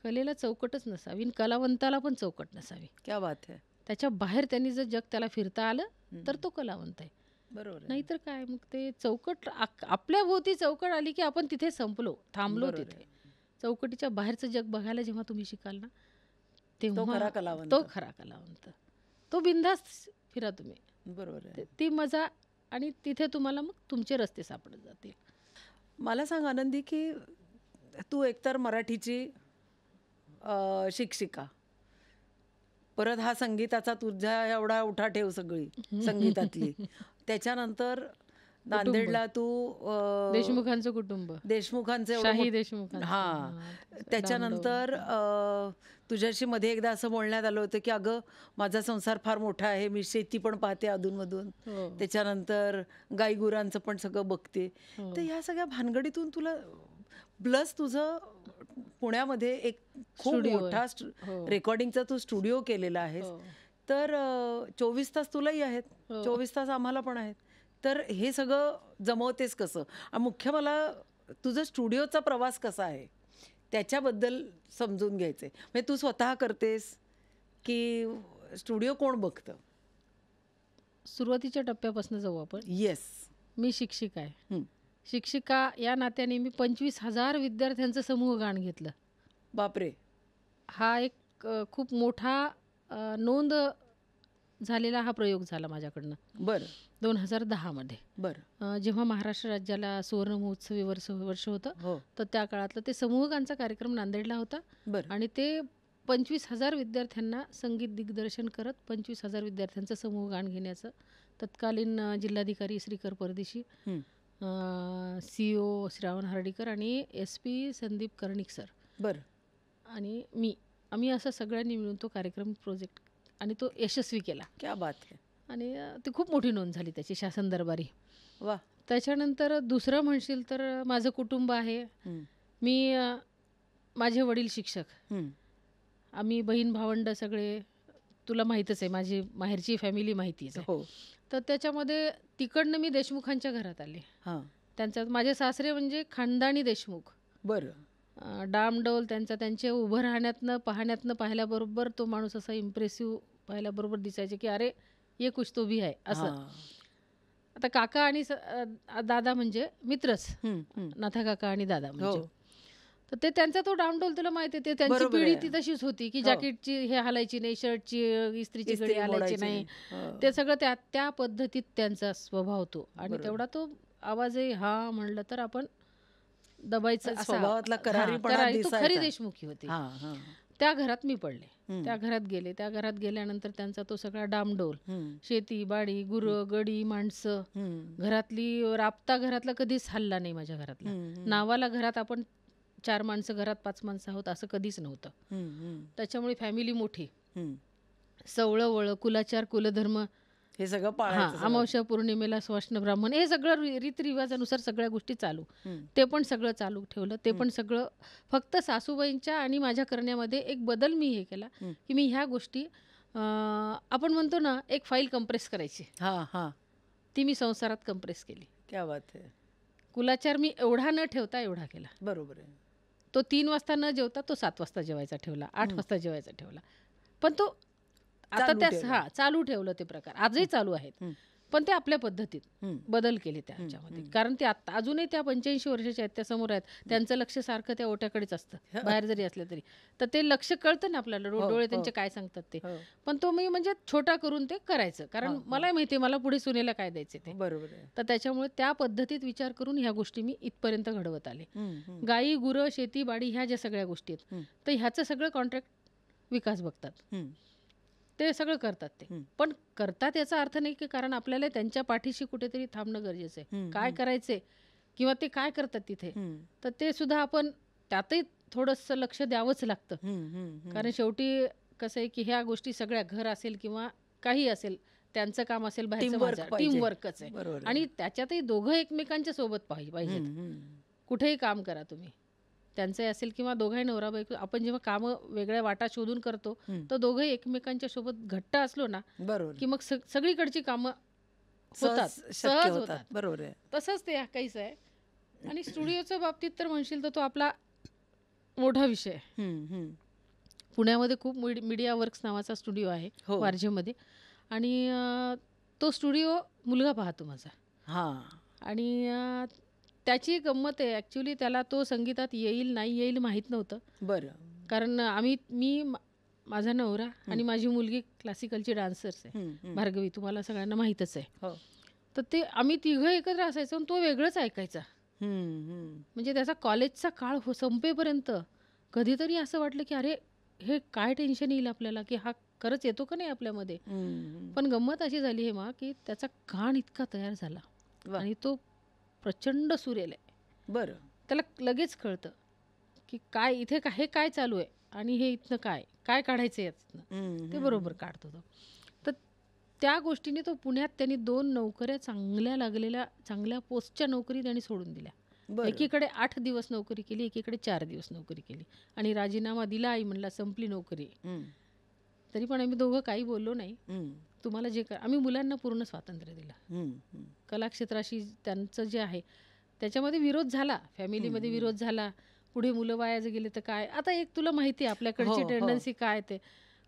कलेला चौकटच नसावी आणि कलावंताला पण चौकट नसावी. क्या बात आहे. त्याच्या बाहेर त्यांनी जर जग त्याला फिरता आलं तर तो कलावंत आहे. बरोबर आहे. नाहीतर काय मग ते चौकट आपल्या भोवती चौकट आली की आपण तिथे संपलो, थांबलो बरोबर तिथे. चौकटीच्या बाहेरचं जग बघायला जेव्हा तुम्ही शिकाल ना, तो खरा तेव्हा कलावंत. तो खरा कलावंत. तो बिनधास्त फिरा तुम्ही. बरोबर आहे. ती मजा आणि तिथे तुम्हाला मग तुमचे रस्ते सापडत जातील. मला सांग आनंदी की तू एकतर मराठीची शिक्षिका, परत हा संगीताचा तुझ्या एवढा उठाठेव सगळी संगीतातली, त्याच्यानंतर नांदेडला तू देशमुखांचं कुटुंब, देशमुखांचं एवढं शाही देशमुखांचं. हां. त्याच्यानंतर तुझ्याशी मध्ये एकदा असं बोलण्यात आलं होतं की अगं माझा संसार फार मोठा आहे, मी शेती पण पाहते अधूनमधून, हो. त्याच्यानंतर गाईगुरांचं पण सगळं बघते. हो. तर ह्या सगळ्या भानगडीतून तुला प्लस तुझं पुण्यामध्ये एक खूप स्टुडिओ मोठा आहे. हो. रेकॉर्डिंगचा तू स्टुडिओ केलेला आहेस. हो. तर 24 तास तुलाही आहेत, हो. 24 तास आम्हाला पण आहेत. तर हे सगळं जमवतेस कसं? आणि मुख्य मला तुझं स्टुडिओचा प्रवास कसा आहे त्याच्याबद्दल समजून घ्यायचंय. म्हणजे तू स्वतः करतेस की स्टुडिओ कोण बघतं? सुरुवातीच्या टप्प्यापासून जाऊ आपण. येस. मी शिक्षिका आहे. शिक्षिका या नात्याने मी 25,000 विद्यार्थ्यांचं समूह गाण घेतलं. बापरे. हा एक खूप मोठा नोंद झालेला हा प्रयोग झाला माझ्याकडनं बरं 2010 मध्ये. बरं. जेव्हा महाराष्ट्र राज्याला सुवर्ण महोत्सवी वर्ष होतं, हो. तर त्या काळातलं ते समूहगानचा कार्यक्रम नांदेडला होता. बरं. आणि ते 25,000 विद्यार्थ्यांना संगीत दिग्दर्शन करत 25,000 विद्यार्थ्यांचं समूहगान घेण्याचं तत्कालीन जिल्हाधिकारी श्रीकर परदेशी, CEO श्रावण हर्डीकर आणि SP संदीप कर्णिक सर बरं. आणि आम्ही असं सगळ्यांनी मिळून तो कार्यक्रम प्रोजेक्ट आणि तो यशस्वी केला. क्या बात आहे. आणि ती खूप मोठी नोंद झाली त्याची शासन दरबारी. वा. त्याच्यानंतर दुसरं म्हणशील तर माझं कुटुंब आहे. मी माझे वडील शिक्षक, आम्ही बहीण भावंड सगळे, तुला माहीतच आहे, माझी माहेरची फॅमिली माहितीच आहे. हो. तर त्याच्यामध्ये तिकडनं मी देशमुखांच्या घरात आले. हां. त्यांच्यात माझे सासरे म्हणजे खानदानी देशमुख. बरं. डामडौल त्यांचे उभं राहण्यातनं पाहिल्याबरोबर तो माणूस असा इम्प्रेसिव्ह पाहिल्याबरोबर दिसायचे की अरे ये कुछ तो भी आहे असं. हां. आता काका आणि दादा म्हणजे मित्रच, नाथा काका आणि दादा म्हणजे. हो. तर ते त्यांचा तो डामडौल तुला माहिती आहे, त्यांची बरोबर पिढी आहे. ती तशीच होती की हो. जॅकेटची हे हलायची नाही, शर्टची इस्त्रीची इस्त्री गडी हलायची मोडायची नाही. नाही. ते सगळं त्या पद्धतीत त्यांचा स्वभाव तो. आणि बरोबर. तेवढा तो आवाजही हा म्हणलं तर आपण दबायचं असा स्वभावातला करारीपणा तो खरी दिसायचा. देशमुखी होती. हां, हां. त्या घरात मी पडले. त्या घरात गेले. त्या घरात गेल्यानंतर त्यांचा तो सगळा डामडौल, शेती, बाडी, गुरं, गडी, माणसं, घरातली राबता घरातला कधीच हल्ला नाही माझ्या घरातला. नावाला घरात आपण 4 माणसं घरात 5 माणसं आहोत असं कधीच नव्हतं. त्याच्यामुळे फॅमिली मोठी, सवळं-वळं, कुलाचार, कुलधर्म हे सगळं पाळायचं. अमावस्या पौर्णिमेला स्वर्ण ब्राह्मण हे सगळं रीतिरिवाजानुसार सगळ्या गोष्टी चालू. ते पण सगळं चालू ठेवलं. ते पण सगळं फक्त सासूबाईंच्या आणि माझ्या करण्यामध्ये एक बदल मी हे केला की मी ह्या गोष्टी आपण म्हणतो ना एक फाईल कंप्रेस करायची, ती मी संसारात कंप्रेस केली. क्या बात आहे. कुलाचार मी एवढा न ठेवता एवढा केला. बरोबर आहे. तो 3 वाजता न जेवता तो 7 वाजता जेवायचा ठेवला, 8 वाजता जेवायचा ठेवला. पण तो आता त्या चालू ठेवलं ते प्रकार आजही चालू आहेत. पण ते आपल्या पद्धतीत बदल केले त्याच्यामध्ये. कारण ते आता अजूनही त्या 85 वर्षाच्या आहेत, त्या समोर आहेत. त्यांचं लक्ष सारखं त्या ओट्याकडेच असतं बाहेर जरी असलं तरी. तर ते लक्ष कळतं ना आपल्याला, डोळे त्यांचे काय सांगतात ते. पण तो मी म्हणजे छोटा करून ते करायचं, कारण मलाही माहिती मला पुढे सुनेला काय द्यायचे ते. बरोबर आहे. तर त्याच्यामुळे त्या पद्धतीत विचार करून ह्या गोष्टी मी इथपर्यंत घडवत आले. गाई, गुरं, शेती, बाडी ह्या ज्या सगळ्या गोष्टी आहेत, तर ह्याचं सगळं कॉन्ट्रॅक्ट विकास बघतात. ते सगळं करतात. ते पण करतात याचा अर्थ नाही की कारण आपल्याला त्यांच्या पाठीशी कुठेतरी थांबणं गरजेचं आहे. काय करायचे किंवा ते काय करतात तिथे, तर ते सुद्धा आपण त्यातही थोडंसं लक्ष द्यावंच लागतं. कारण शेवटी कसं आहे की ह्या गोष्टी सगळ्या घर असेल किंवा काही असेल, त्यांचं काम असेल बाहेरचं, टीमवर्कच आहे. आणि त्याच्यातही दोघं एकमेकांच्या सोबत पाहिजेत. कुठेही काम करा तुम्ही, त्यांचंही असेल किंवा दोघंही नवरा बायको, आपण जेव्हा कामं वेगळ्या वाटा शोधून करतो तर दोघंही एकमेकांच्या सोबत घट्ट असलो ना की मग सगळीकडची कामं होतात, सहज होतात. बरोबर आहे. तसंच ते काहीच आहे. आणि स्टुडिओच्या बाबतीत तर म्हणशील तर तो आपला मोठा विषय आहे. पुण्यामध्ये खूप मीडिया वर्क्स नावाचा स्टुडिओ आहे वारजेमध्ये. आणि तो स्टुडिओ मुलगा पाहतो माझा. आणि त्याची गंमत आहे ॲक्च्युली, त्याला तो संगीतात येईल नाही येईल माहीत नव्हतं. बरं. कारण मी माझा नवरा आणि माझी मुलगी क्लासिकलची डान्सर्स आहे, भार्गवी, तुम्हाला सगळ्यांना माहीतच आहे. तर ते आम्ही तिघं एकत्र असायचो आणि तो वेगळंच ऐकायचा. म्हणजे त्याचा कॉलेजचा काळ संपेपर्यंत कधीतरी असं वाटलं की अरे हे काय टेन्शन येईल आपल्याला, की हा खरंच येतो का नाही आपल्यामध्ये. पण गंमत अशी झाली हे मा की त्याचा कान इतका तयार झाला आणि तो प्रचंड सुरेल आहे. बरं. त्याला लगेच कळतं की काय इथे हे काय चालू आहे आणि हे इथनं काय काढायचं यातनं, ते बरोबर काढतो तो. तर त्या गोष्टीने तो पुण्यात त्यांनी 2 नोकऱ्या चांगल्या लागलेल्या, चांगल्या पोस्टच्या नोकरी त्यांनी सोडून दिल्या. एकीकडे 8 दिवस नोकरी केली, एकीकडे 4 दिवस नोकरी केली आणि राजीनामा दिला. आई म्हणला संपली नोकरी. तरी पण आम्ही दोघं काही बोललो नाही. तुम्हाला जे आम्ही मुलांना पूर्ण स्वातंत्र्य दिलं. कलाक्षेत्राशी त्यांचं जे आहे त्याच्यामध्ये विरोध झाला, फॅमिलीमध्ये विरोध झाला. पुढे मुलं वाया गेले तर काय, आता एक तुला माहिती आहे आपल्याकडची टेंडन्सी काय ते.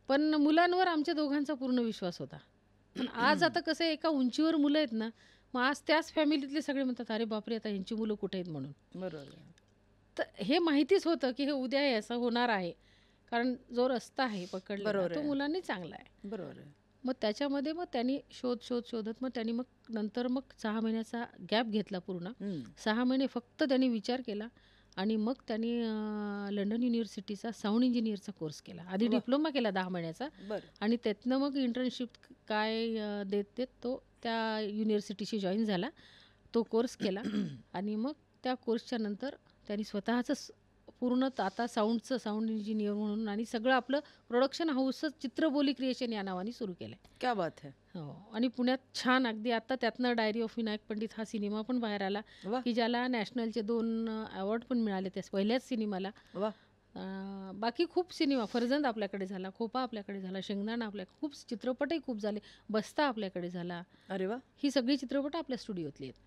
पण मुलांवर आमच्या दोघांचा पूर्ण विश्वास होता. पण आज आता कसं एका उंचीवर मुलं आहेत ना, मग आज त्याच फॅमिलीतले सगळे म्हणतात अरे बापरे आता यांची मुलं कुठे आहेत म्हणून. बरोबर. तर हे माहितीच होतं की हे उद्या हे असं होणार आहे, कारण जो रस्ता आहे पकडला तो मुलांनी चांगला आहे. बरोबर आहे. मग त्याच्यामध्ये मग त्यांनी शोधत मग त्यांनी मग नंतर मग 6 महिन्याचा गॅप घेतला पूर्ण. 6 महिने फक्त त्यांनी विचार केला आणि मग त्यांनी लंडन युनिव्हर्सिटीचा साऊंड इंजिनियरचा कोर्स केला. आधी डिप्लोमा केला 10 महिन्याचा आणि त्यातनं मग इंटर्नशिप काय देत तो त्या युनिव्हर्सिटीशी जॉईन झाला. तो कोर्स केला आणि मग त्या कोर्सच्या नंतर त्यांनी स्वतःच पूर्ण आता साऊंड इंजिनियर म्हणून आणि सगळं आपलं प्रोडक्शन हाऊसच चित्रबोली क्रिएशन या नावाने सुरू केलं आहे. क्या बात है. हो. आणि पुण्यात छान अगदी आता त्यातनं डायरी ऑफ विनायक पंडित हा सिनेमा पण बाहेर आला की ज्याला नॅशनलचे 2 अवॉर्ड पण मिळाले त्या पहिल्याच सिनेमाला. बाकी खूप सिनेमा, फरजंद आपल्याकडे झाला, खोपा आपल्याकडे झाला, शेंगदाणा आपल्याकडे, खूप चित्रपटही खूप झाले, बस्ता आपल्याकडे झाला. अरे वा. ही सगळी चित्रपट आपल्या स्टुडिओतली आहेत.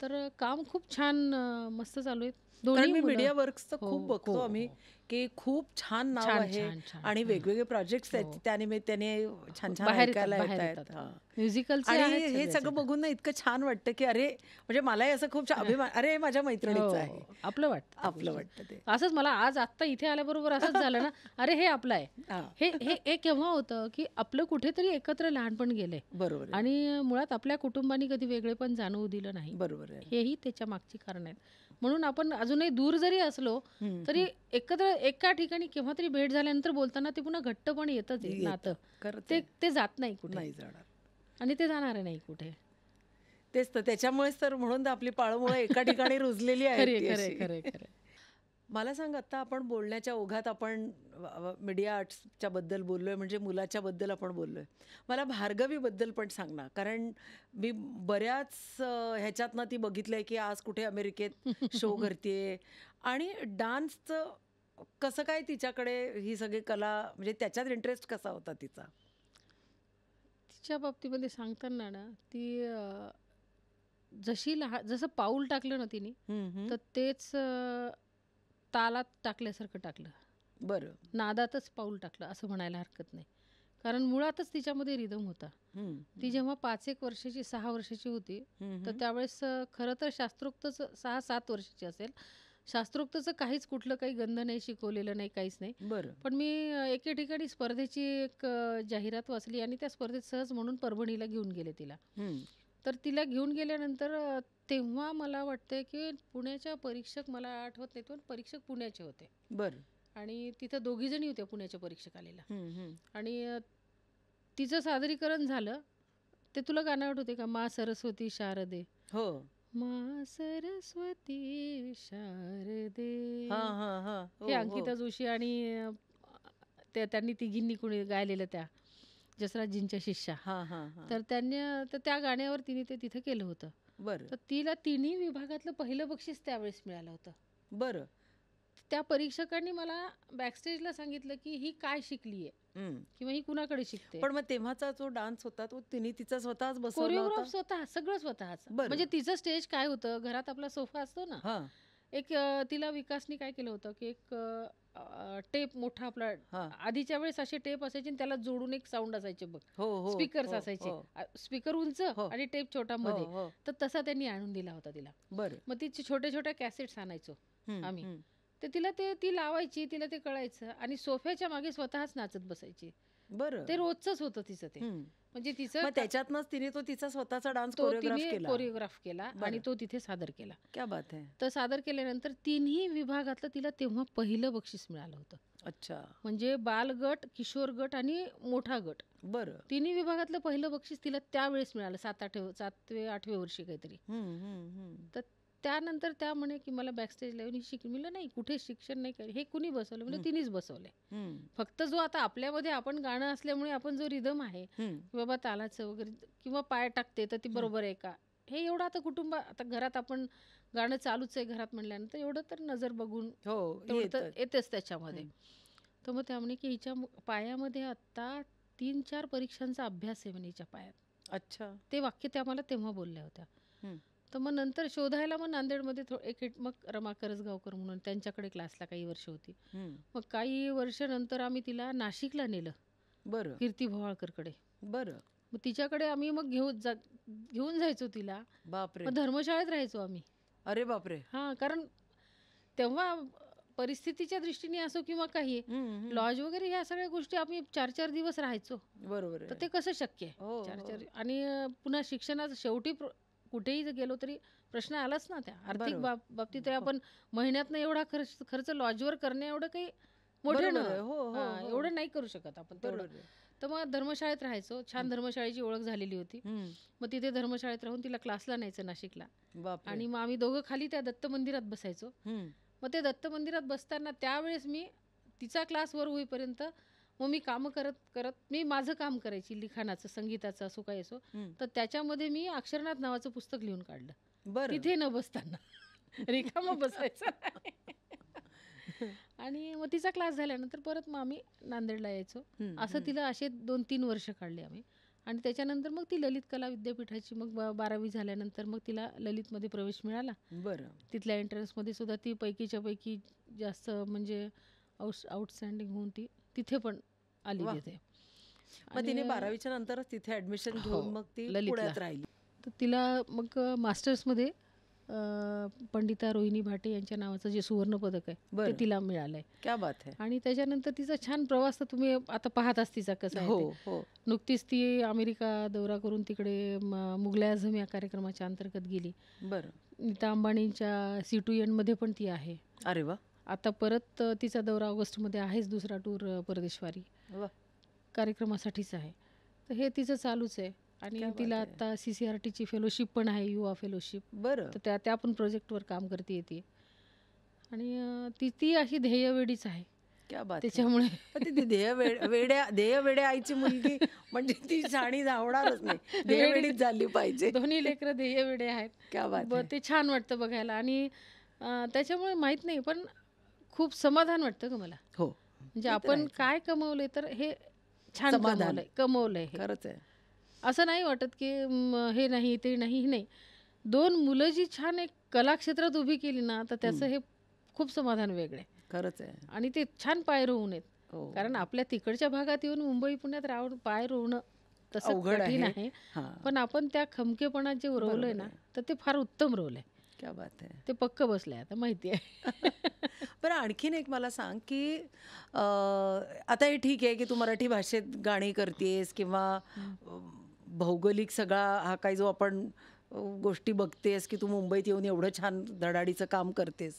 तर काम खूप छान मस्त चालू आहेत. कारण मी मीडिया वर्क्सचं खूप बघतो आम्ही की खूप छान नाव आहे आणि वेगवेगळे प्रोजेक्ट्स आहेत, त्यानिमित्ताने छान छान ऐकायला येतात. म्युझिकलचं आणि हे सगळं बघून ना इतकं छान वाटतं की अरे म्हणजे मलाही असं खूप अभिमान, अरे माझ्या मैत्रिणीचं आहे, आपलं वाटतं ते. असंच मला आज आत्ता इथे आल्याबरोबर असंच झालं ना, अरे हे आपलं आहे. हे केव्हा होतं की आपलं कुठेतरी एकत्र लहानपण गेलंय. बरोबर. आणि मुळात आपल्या कुटुंबाने कधी वेगळेपण जाणवू दिलं नाही. बरोबर आहे. हेही त्याच्या मागची कारण आहेत. म्हणून आपण अजूनही दूर जरी असलो तरी एकत्र एका ठिकाणी केव्हा तरी भेट झाल्यानंतर बोलताना ते पुन्हा घट्ट पण येतं ते नातं. खरंच ते आहे. ते जात नाही कुठे नाही जाणार. आणि ते जाणार नाही कुठे. तेच तर, त्याच्यामुळेच तर, म्हणून तर आपली पाळंमुळं एका ठिकाणी रुजलेली आहेत खरे ती खरे अशी. खरे खरे मला सांग, आता आपण बोलण्याच्या ओघात आपण मीडिया आर्ट्सच्या बद्दल बोललोय, म्हणजे मुलाच्या बद्दल आपण बोललोय. मला भार्गवीबद्दल पण सांग ना, कारण मी बऱ्याच ह्याच्यातनं ती बघितलंय की आज कुठे अमेरिकेत शो करतेय, आणि डान्सचं कसं काय तिच्याकडे ही सगळी कला, म्हणजे त्याच्यात इंटरेस्ट कसा होता तिचा? तिच्या बाबतीमध्ये सांगताना ना ती जसं पाऊल टाकलं ना तिने, तर तेच तालात टाकल्यासारखं टाकलं. बरं. नादातच पाऊल टाकलं असं म्हणायला हरकत नाही. कारण मुळातच तिच्यामध्ये रिदम होता. ती जेव्हा 5-1 वर्षाची 6 वर्षाची होती, तर त्यावेळेस खरं तर शास्त्रोक्तच 6-7 वर्षाची असेल. शास्त्रोक्तचं काहीच कुठलं काही गंध नाही, शिकवलेलं नाही, काहीच नाही. बरं. पण मी एके ठिकाणी स्पर्धेची एक जाहिरात वाचली आणि त्या स्पर्धेत सहज म्हणून परभणीला घेऊन गेले तिला. तर तिला घेऊन गेल्यानंतर तेव्हा मला वाटतंय की पुण्याच्या परीक्षक, मला आठवत नाही पण परीक्षक पुण्याचे होते. बरं. आणि तिथं 2घी जणी होत्या पुण्याच्या परीक्षक आलेला. आणि तिचं सादरीकरण झालं. ते तुला गाणं आठवते का, मा सरस्वती शारदे? हो. मा सरस्वती शारदे. हां, हां, हां. हे हो, अंकिता जोशी आणि त्यांनी तिघींनी कोणी गायलेलं, त्या जसराजजींच्या शिष्या. हां, हां, हां. तर तर त्या गाण्यावर तिने ते तिथे केलं होतं. बरं. तर तिला तिन्ही विभागातलं पहिलं बक्षीस त्यावेळेस मिळालं होतं. बरं. त्या परीक्षकांनी मला बॅकस्टेजला सांगितलं की ही काय शिकलीये किंवा ही कुणाकडे शिकते. पण मग तेव्हाचा जो डान्स होता तो तिने तिचा स्वतःच बसवला कोरिओग्राफ होता? स्वतः, सगळं स्वतःच. बरं. म्हणजे तिचं स्टेज काय होतं, घरात आपला सोफा असतो ना, हां. एक तिला विकासनी काय केलं होतं की एक टेप मोठा आपला, हां. आधीच्या वेळेस असे टेप असायचे आणि त्याला जोडून एक साऊंड असायचे बघ, हो, हो, स्पीकर्स हो, असायचे, हो. स्पीकर उंच हो. आणि टेप छोटा हो, मध्ये. हो. तर तसा त्यांनी आणून दिला होता तिला. बरं. मग तिचे छोटे छोटे कॅसेट्स आणायचो आम्ही. हं. तर तिला ती लावायची, तिला ते कळायचं आणि सोफ्याच्या मागे स्वतःच नाचत बसायची. बरं. ते रोजच होतं तिचं ते. म्हणजे तिचं मग त्याच्यातनच तिने तो तिचा स्वतःचा डान्स तो कोरिओग्राफ तिने केला. कोरिओग्राफ केला बरं. आणि तो तिथे सादर केला. क्या बात आहे. तर सादर केल्यानंतर तिन्ही विभागातलं तिला तेव्हा पहिलं बक्षीस मिळालं होतं. अच्छा. म्हणजे बालगट, किशोर गट आणि मोठा गट, बरं. तिन्ही विभागातलं पहिलं बक्षीस तिला त्यावेळेस मिळालं. 7-8व्या वर्षी काहीतरी. तर त्यानंतर त्या म्हणे की मला बॅकस्टेजला येऊन म्हणलं नाही, कुठे शिक्षण नाही काही, हे कुणी बसवलं? म्हणजे तिनेच बसवलंय. फक्त जो आता आपल्यामध्ये, आपण गाणं असल्यामुळे आपण जो रिदम आहे की बाबा तालाचं वगैरे किंवा पाय टाकते तर ती बरोबर आहे का, हे एवढं आता आता घरात आपण गाणं चालूच आहे घरात म्हणल्यानंतर एवढं तर नजर बघून तेवढं तर येतेच त्याच्यामध्ये. तर मग त्यामुळे की हिच्या पायामध्ये आता 3-4 परीक्षांचा अभ्यास आहे म्हणे हिच्या पायात. अच्छा. ते वाक्य त्या मला तेव्हा बोलल्या होत्या. तर मग नंतर शोधायला मग नांदेडमध्ये मग रमा करजगावकर म्हणून त्यांच्याकडे क्लासला काही वर्ष होती. मग काही वर्ष नंतर आम्ही तिला नाशिकला नेलं. बरं. कीर्ती भोवाळकरकडे. बरं. मग तिच्याकडे आम्ही मग घेऊन जायचो तिला. बापरे. मग धर्मशाळेत राहायचो आम्ही. अरे बापरे. हां, कारण तेव्हा परिस्थितीच्या दृष्टीने असो किंवा काही, लॉज वगैरे ह्या सगळ्या गोष्टी आम्ही 4-4 दिवस राहायचो. बरोबर. तर ते कसं शक्य आहे 4-4? आणि पुन्हा शिक्षणाचं शेवटी कुठेही गेलो तरी प्रश्न आलाच ना, त्या आर्थिक बाबतीत आपण महिन्यातनं एवढा खर्च लॉजवर करणे एवढं काही मोठे ना, एवढं नाही करू शकत आपण तेवढं. तर मग धर्मशाळेत राहायचो. छान धर्मशाळेची ओळख झालेली होती. मग तिथे धर्मशाळेत राहून तिला क्लासला न्यायचं नाशिकला. आणि मग आम्ही दोघं खाली त्या दत्त मंदिरात बसायचो. मग ते दत्त मंदिरात बसताना त्यावेळेस मी तिचा क्लास वर होईपर्यंत मग मी कामं करत मी माझं काम करायची, लिखाणाचं, संगीताचं असो काय असो. तर त्याच्यामध्ये मी अक्षरनाथ नावाचं पुस्तक लिहून काढलं. तिथे न बसताना रिकामं बसायचं. आणि मग तिचा क्लास झाल्यानंतर परत मग आम्ही नांदेडला यायचो. असं तिला असे 2-3 वर्ष काढले आम्ही. आणि त्याच्यानंतर मग ती ललित कला विद्यापीठाची मग 12वी झाल्यानंतर मग तिला ललितमध्ये प्रवेश मिळाला. बरं. तिथल्या एंट्रन्समध्ये सुद्धा ती पैकीच्या पैकी जास्त म्हणजे आउटस्टँडिंग होऊन ती तिथे पण आली तिथे. मग तिने 12वीच्या नंतरच तिथे ऍडमिशन घेऊन मग ती पुण्यात राहिली. तर तिला मग मास्टर्समध्ये पंडिता रोहिणी भाटे यांच्या नावाचं जे सुवर्ण पदक आहे ते बरं. तिला मिळालंय. क्या बात है. आणि त्याच्यानंतर तिचा छान प्रवास तर तुम्ही आता पाहताच तिचा कसा आहे हो ते. हो नुकतीच ती अमेरिका दौरा करून तिकडे मुघल आझम या कार्यक्रमाच्या अंतर्गत गेली. बरं. नीता अंबानींच्या C2N मध्ये पण ती आहे. अरे वा आता परत तिचा दौरा ऑगस्टमध्ये आहेच, दुसरा टूर परदेशवारी वा. कार्यक्रमासाठीच आहे. तर हे तिचं चालूच आहे. आणि क्या बात तिला आहे. आता CCRTची फेलोशिप पण आहे, युवा फेलोशिप. बरं. तर त्या पण प्रोजेक्टवर काम करते ती. आणि ती ती अशी ध्येयवेडीच आहे. क्या बात है. त्याच्यामुळे पण ती ध्येय वेड्या आईची मुलगी म्हणजे ती शाणी धावणारच नाही, ध्येयवेडीच झाली पाहिजे. दोन्ही लेकरं ध्येयवेडे आहेत. क्या बात है. ते छान वाटतं बघायला. आणि त्याच्यामुळे माहीत नाही, पण खूप समाधान वाटतं का मला. हो म्हणजे ते तर आपण आहेच. काय कमवलंय तर हे छान समाधान. कमवलंय हे. खरंच आहे. असं नाही वाटत की हे नाही ते नाही, हे नाही. 2 मुलं जी छान एक कलाक्षेत्रात उभी केली ना, तर त्याचं हे खूप समाधान वेगळं आहे. खरंच आहे. आणि ते छान पाय रोवून आहेत. हो. कारण आपल्या तिकडच्या भागात येऊन मुंबई पुण्यात राहून पाय रोवणं तसं अवघड कठीण आहे. आहे. हां. पण आपण त्या खमकेपणात जे रोवलंय बरोबर ना, आहे. तर ते फार उत्तम रोवलंय. क्या बात है. ते पक्क बसलंय आता माहिती आहे. बरं आणखीन एक मला सांग की आता हे ठीक आहे की तू मराठी भाषेत गाणी करतेस किंवा भौगोलिक सगळा हा काही जो आपण गोष्टी बघतेस की तू मुंबईत येऊन एवढं छान धडाडीचं काम करतेस.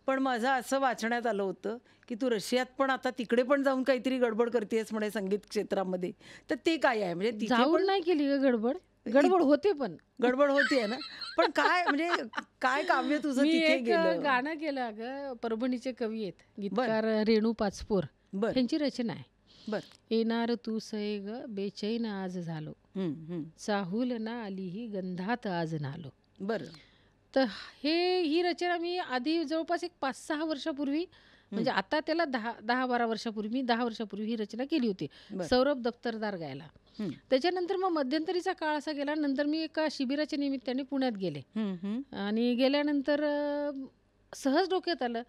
पण माझं असं वाचण्यात आलं होतं की तू रशियात पण आता तिकडे पण जाऊन काहीतरी गडबड करतेस म्हणे संगीत क्षेत्रामध्ये. तर ते काय आहे म्हणजे तिथे जाऊन पण नाही केली का गडबड? गडबड होते पण. गडबड होतीये ना. पण काय म्हणजे काय काव्य तुझं मी तिथे एक गेलं. गाणं केलं अगं. परभणीचे कवी आहेत, गीतकार रेणू पाचपोर. बर त्यांची रचना आहे. बर. येणार तू सैग बेचैन आज झालो, चाहूल ना आली ही गंधात आज नालो. बर तर ही रचना मी आधी जवळपास एक 5-6 वर्षापूर्वी, म्हणजे आता त्याला 10-12 वर्षापूर्वी, मी 10 वर्षापूर्वी ही रचना केली होती बर. सौरभ दफ्तरदार गायला. त्याच्यानंतर मग मध्यंतरीचा काळ असा गेला, नंतर मी एका शिबिराच्या निमित्ताने पुण्यात गेले. आणि गेल्यानंतर सहज डोक्यात आलं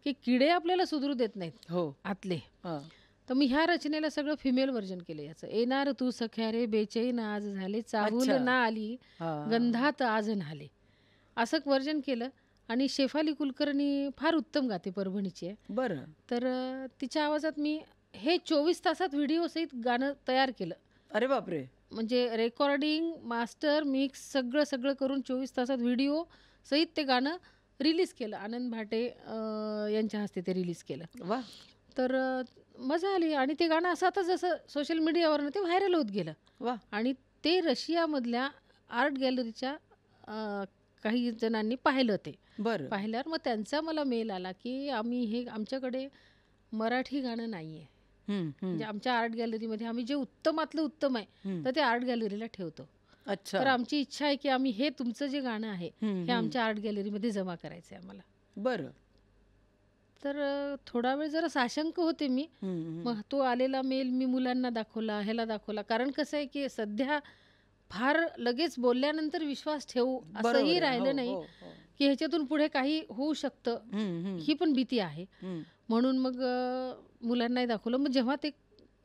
की किडे आपल्याला सुधरू देत नाहीत हो आतले. हा. तर मी ह्या रचनेला सगळं फिमेल व्हर्जन केलं याचं. येणार तू सख्या रे बेचैन आज झाले, चाहूल अच्छा. ना आली हा. गंधात आज नाले, असं व्हर्जन केलं. आणि शेफाली कुलकर्णी फार उत्तम गाते, परभणीची आहे. बरं. तर तिच्या आवाजात मी हे 24 तासात व्हिडिओ सहित गाणं तयार केलं. अरे बापरे. म्हणजे रेकॉर्डिंग, मास्टर, मिक्स सगळं करून 24 तासात व्हिडिओ सहित ते गाणं रिलीज केलं. आनंद भाटे यांच्या हस्ते ते रिलीज केलं. वा. तर मजा आली. आणि ते गाणं असं आता जसं सोशल मीडियावरनं ते व्हायरल होत गेलं. वा. आणि ते रशियामधल्या आर्ट गॅलरीच्या काही जणांनी पाहिलं. ते बरं. पाहिल्यावर मग त्यांचा मला मेल आला की आमच्याकडे मराठी गाणं नाही आहे. म्हणजे आमच्या आर्ट गॅलरीमध्ये आम्ही जे उत्तमातलं उत्तम आहे तर ते आर्ट गॅलरीला ठेवतो. अच्छा. तर आमची इच्छा आहे की आम्ही हे तुमचं जे गाणं आहे हे आमच्या आर्ट गॅलरीमध्ये जमा करायचं आहे आम्हाला. बरं. तर थोडा वेळ जरा साशंक होते मी. मग तो आलेला मेल मी मुलांना दाखवला, ह्याला दाखवला. कारण कसं आहे की सध्या फार लगेच बोलल्यानंतर विश्वास ठेवू बरोबर असंही आहे. राहिलं हो, नाही हो, हो. की ह्याच्यातून पुढे काही होऊ शकतं, ही पण भीती आहे. म्हणून मग मुलांनाही दाखवलं. मग जेव्हा ते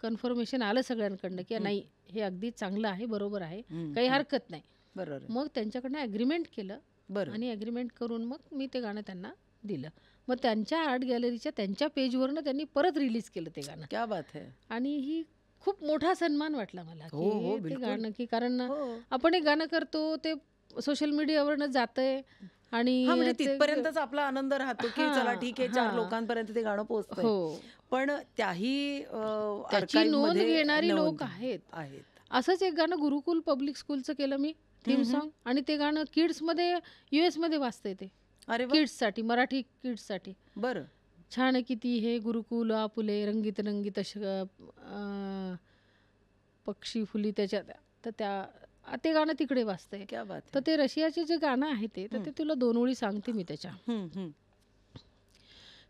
कन्फर्मेशन आलं सगळ्यांकडनं की नाही हे अगदी चांगलं आहे, बरोबर आहे, काही हरकत नाही, बरोबर. मग त्यांच्याकडनं ॲग्रीमेंट केलं. बरं. आणि ॲग्रीमेंट करून मग मी ते गाणं त्यांना दिलं. मग त्यांच्या आर्ट गॅलरीच्या त्यांच्या पेजवरनं त्यांनी परत रिलीज केलं ते गाणं. क्या बात है. आणि ही खूप मोठा सन्मान वाटला मला हो, हो, की ते बिलकुल. गाणं, की कारण हो. आपण एक गाणं करतो ते सोशल मीडियावरनं जातंय आणि हा म्हणजे ते- तिथपर्यंतच आपला आनंद राहतो की हां, चला ठीक आहे 4 हां. लोकांपर्यंत ते गाणं पोहोचतंय. हो, पण त्याही त्याची archive नोंद मध्ये घेणारी नोंद लोक आहेत. आहेत. असंच एक गाणं गुरुकुल पब्लिक स्कूलचं केलं मी, थीम सॉन्ग. आणि ते गाणं किड्समध्ये US मध्ये वाजतंय ते, अरे वा. किड्ससाठी, मराठी किड्ससाठी. बरं. छान किती हे गुरुकुल आपुले रंगीत रंगीत पक्षी फुली त्याच्यात. तर ते गाणं तिकडे वाजतंय. क्या बात तर है. ते रशियाचे जे गाणं आहे ते, तर ते तुला 2 ओळी सांगते मी त्याच्या.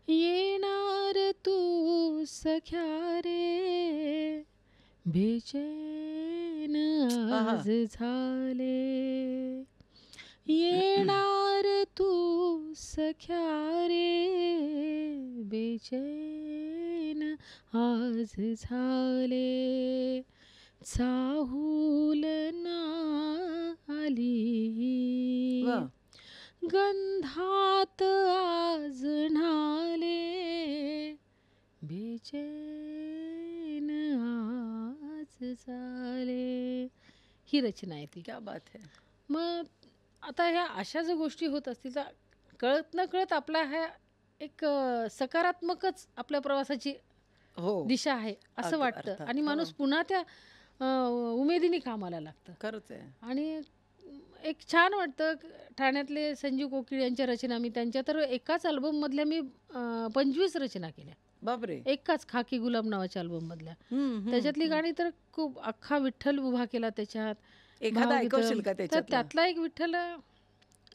येणार तू सख्या रे बेचैन आज झाले, येणार तू सख्या रे बेचैन आज झाले, चाहूल ना आली वा. गंधात आज न्हाले बेचैन आज झाले. ही रचना आहे ती. क्या बात है. मग आता ह्या अशा जर गोष्टी होत असतील तर कळत न कळत आपला ह्या एक सकारात्मकच आपल्या प्रवासाची हो, दिशा आहे असं वाटतं अर्थात. आणि हो, माणूस पुन्हा त्या उमेदीने कामाला लागतं खरंच आहे. आणि एक छान वाटतं. ठाण्यातले संजीव कोकिळ यांच्या रचना मी त्यांच्या तर एकाच अल्बममधल्या मी 25 रचना केल्या. बापरे. एकाच खाकी गुलाब नावाच्या अल्बममधल्या. हम्म. त्याच्यातली गाणी तर खूप अख्खा विठ्ठल उभा केला त्याच्यात. एखादा भावगीतं. ऐकवशील का तर त्याच्यातलं? त्यातला एक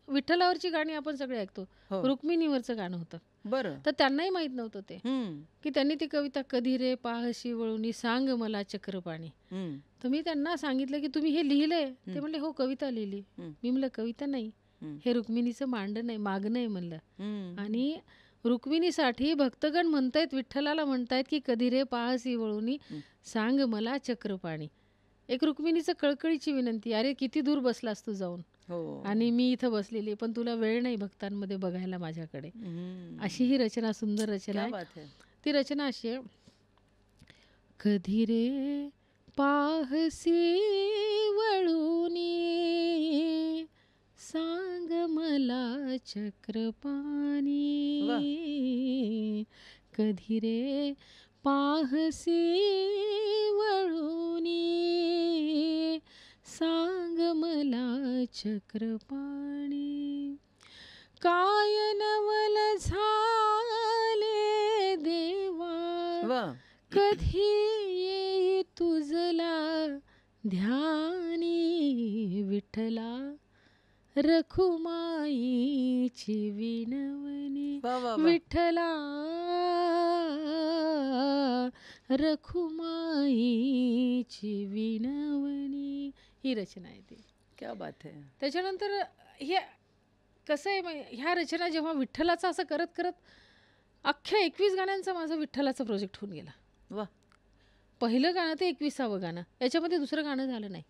विठ्ठलावरची गाणी आपण सगळे ऐकतो. हो. रुक्मिणीवरचं गाणं होतं. बरं. तर त्यांनाही माहीत नव्हतं ते हम्म. की त्यांनी ती कविता कधी रे पाहशी वळुनी सांग मला चक्रपाणी. हम्म. तर मी त्यांना सांगितलं की तुम्ही हे लिहिलंय. ते म्हणले हो कविता लिहिली. हम्म. मी म्हणलं कविता नाही, हम्म. हे रुक्मिणीचं मांडणं आहे, मागणं आहे म्हणलं. हम्म. आणि रुक्मिणीसाठी भक्तगण म्हणतायत, विठ्ठलाला म्हणतायत की कधी रे पाहसी वळुनी सांग मला चक्रपाणी. एक रुक्मिणीचं कळकळीची विनंती, अरे किती दूर बसलास तू जाऊन हो. आणि मी इथं बसलेली पण तुला वेळ नाही भक्तांमध्ये बघायला माझ्याकडे. हम्म. अशी ही रचना, सुंदर रचना क्या आहे. बात है. ती रचना अशी आहे. कधी रे पाहसी वळुनी सांग मला चक्रपाणी. कधी रे पाहसी वळुनी सांग मला चक्रपाणी. काय नवल झाले देवा वा. कधी येई तुझला ध्यानी. विठ्ठला रखुमाईची विनवणी. वा वा वा. विठ्ठला रखुमाईची विनवणी. ही रचना आहे ती. क्या बात है. त्याच्यानंतर हे कसं आहे ह्या रचना जेव्हा विठ्ठलाचं असं करत करत अख्ख्या 21 गाण्यांचा माझा विठ्ठलाचा प्रोजेक्ट होऊन गेला. वा. पहिलं गाणं ते 21वं गाणं, याच्यामध्ये दुसरं गाणं झालं नाही.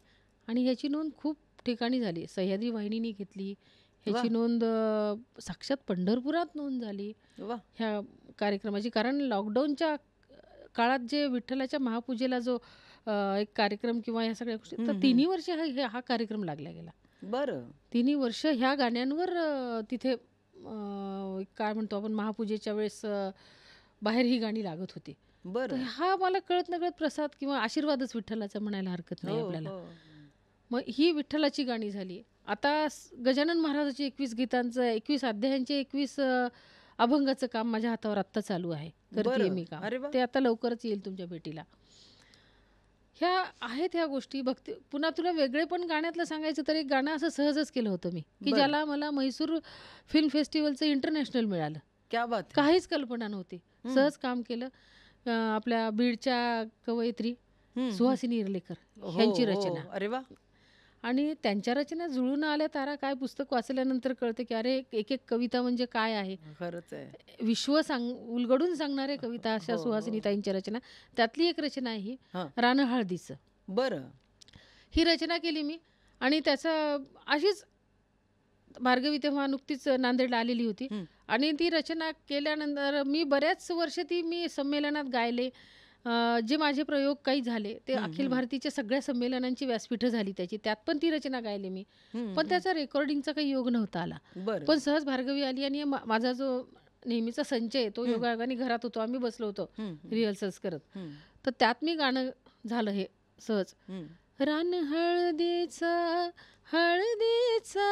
आणि ह्याची नोंद खूप ठिकाणी झाली. सह्याद्री वाहिनीने घेतली ह्याची नोंद, साक्षात पंढरपुरात नोंद झाली वा. ह्या कार्यक्रमाची. कारण लॉकडाऊनच्या काळात जे विठ्ठलाच्या महापूजेला जो एक कार्यक्रम किंवा ह्या सगळ्या गोष्टी, तर तिन्ही वर्ष हा कार्यक्रम लागला गेला. बरं. तिन्ही वर्ष ह्या गाण्यांवर तिथे काय म्हणतो आपण महापूजेच्या वेळेस बाहेर ही गाणी लागत होती. तर बरं. हा मला कळत नकळत प्रसाद किंवा आशीर्वादच विठ्ठलाचा म्हणायला हरकत नाही हो, आपल्याला. हो. मग ही विठ्ठलाची गाणी झाली. आता गजानन महाराजाची 21 गीतांचं, 21 अध्यायांचे 21 अभंगाचं काम माझ्या हातावर आत्ता चालू आहे. करते बरं. मी काम. अरे वा. ते आता लवकरच येईल तुमच्या भेटीला. ह्या आहेत ह्या गोष्टी. भक्ती पुन्हा तुला वेगळे पण गाण्यातलं सांगायचं तर एक गाणं असं सहजच केलं होतं मी की बरं. ज्याला मला म्हैसूर फिल्म फेस्टिवलचं इंटरनॅशनल मिळालं. क्या बात है. काहीच कल्पना नव्हती. सहज काम केलं. आपल्या बीडच्या कवयित्री सुहासिनी इर्लेकर ह्यांची हो, हो. रचना. अरे वा. आणि त्यांच्या रचना जुळून आल्या तारा. काय पुस्तक वाचल्यानंतर कळतं की अरे एक एक कविता म्हणजे काय आहे. खरंच आहे. विश्व उलगडून सांगणारे कविता अशा हो, हो. सुहासिनीताईंच्या रचना. त्यातली एक रचना आहे ही हां. रान हळदीचं. बरं. ही रचना केली मी आणि त्याचा अशीच भार्गवी तेव्हा नुकतीच नांदेडला आलेली होती आणि ती रचना केल्यानंतर मी बऱ्याच वर्ष ती मी संमेलनात गायले. जे माझे प्रयोग काही झाले ते अखिल भारतीच्या सगळ्या संमेलनांची व्यासपीठं झाली त्याची. त्यात पण ती रचना गायली मी. पण त्याचा रेकॉर्डिंगचा काही योग नव्हता आला. बरं. पण सहज भार्गवी आली आणि माझा जो नेहमीचा संचय आहे, तो योगायोगाने घरात होतो. आम्ही बसलो होतो रिहर्सल्स करत. तर त्यात मी गाणं झालं हे सहज. रान हळदीचा हळदीचा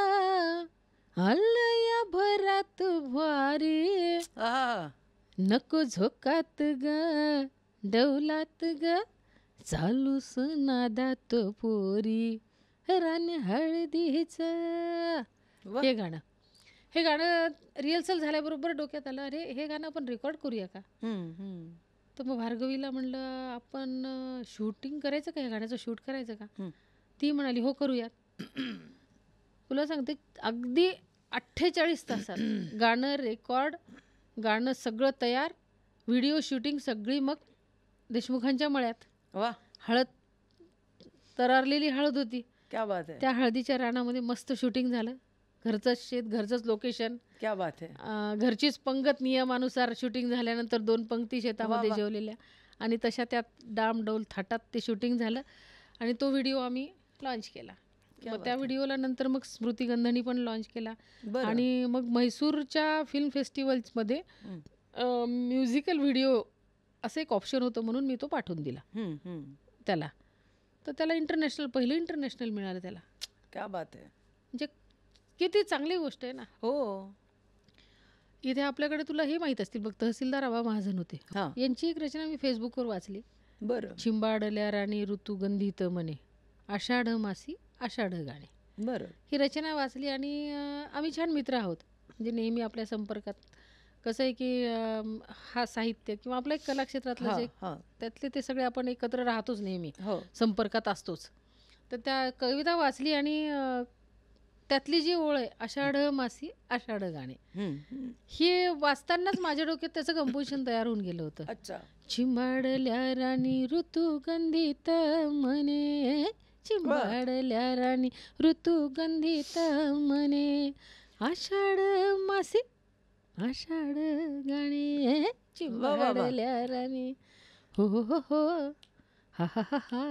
आलया भरात भारी. आहा. नको झोकात ग डौलात ग चालूस नादात पोरी. रान हळदीचं. वा. हे गाणं रिहर्सल झाल्याबरोबर डोक्यात आलं, अरे हे गाणं आपण रेकॉर्ड करूया का. तर मग भार्गवीला म्हणलं आपण शूटिंग करायचं का, ह्या गाण्याचं शूट करायचं का. ती म्हणाली हो करूयात. तुला सांगते अगदी 48 तासात गाणं रेकॉर्ड, गाणं सगळं तयार, व्हिडिओ शूटिंग सगळी. मग देशमुखांच्या मळ्यात वा. हळद, तरारलेली हळद होती. क्या बात आहे. त्या हळदीच्या रानामध्ये मस्त शूटिंग झालं. घरचंच शेत, घरचंच लोकेशन, क्या बात है. घरचीच पंगत नियमानुसार शूटिंग झाल्यानंतर 2 पंक्ती शेतामध्ये वा. जेवलेल्या आणि तशा त्यात डामडौल थाटात ते शूटिंग झालं आणि तो व्हिडिओ आम्ही लॉन्च केला. क्या मग बात त्या है. व्हिडिओला नंतर मग स्मृतिगंधनी पण लॉन्च केला बरं. आणि मग म्हैसूरच्या फिल्म फेस्टिवल्समध्ये हं. म्युझिकल व्हिडिओ असं एक ऑप्शन होतं म्हणून मी तो पाठवून दिला हं, हं. त्याला. तर त्याला पहिलं इंटरनॅशनल मिळालं त्याला. क्या बात है. म्हणजे किती चांगली गोष्ट आहे ना. हो. इथे आपल्याकडे तुला हे माहीत असतील बघ, तहसीलदार आबा महाजन होते. हां. यांची एक रचना मी फेसबुकवर वाचली. बरं. चिंबाडल्या राणी ऋतुगंधित मने, आषाढ मासी आषाढ गाणे. बरं. ही रचना वाचली आणि आम्ही छान मित्र आहोत. म्हणजे नेहमी आपल्या संपर्कात. कसं आहे की हा साहित्य किंवा आपला एक कलाक्षेत्रातलं हां, जे हां. त्यातले ते सगळे आपण एकत्र राहतोच नेहमी, हो. संपर्कात असतोच. तर त्या कविता वाचली आणि त्यातली जी ओळ आहे, आषाढ मासी आषाढ गाणे, हं, हं. हे वाचतानाच माझ्या डोक्यात त्याचं कंपोजिशन तयार होऊन गेलं होतं. अच्छा. चिंबाडल्या राणी ऋतुगंधित म्हणे, चिंबाडल्या राणी ऋतुगंधित म्हणे, आषाढ मासी आषाढ गाणे, वा. चिंबाडल्या राणी, हो हो हो हो, हा हा हा हा,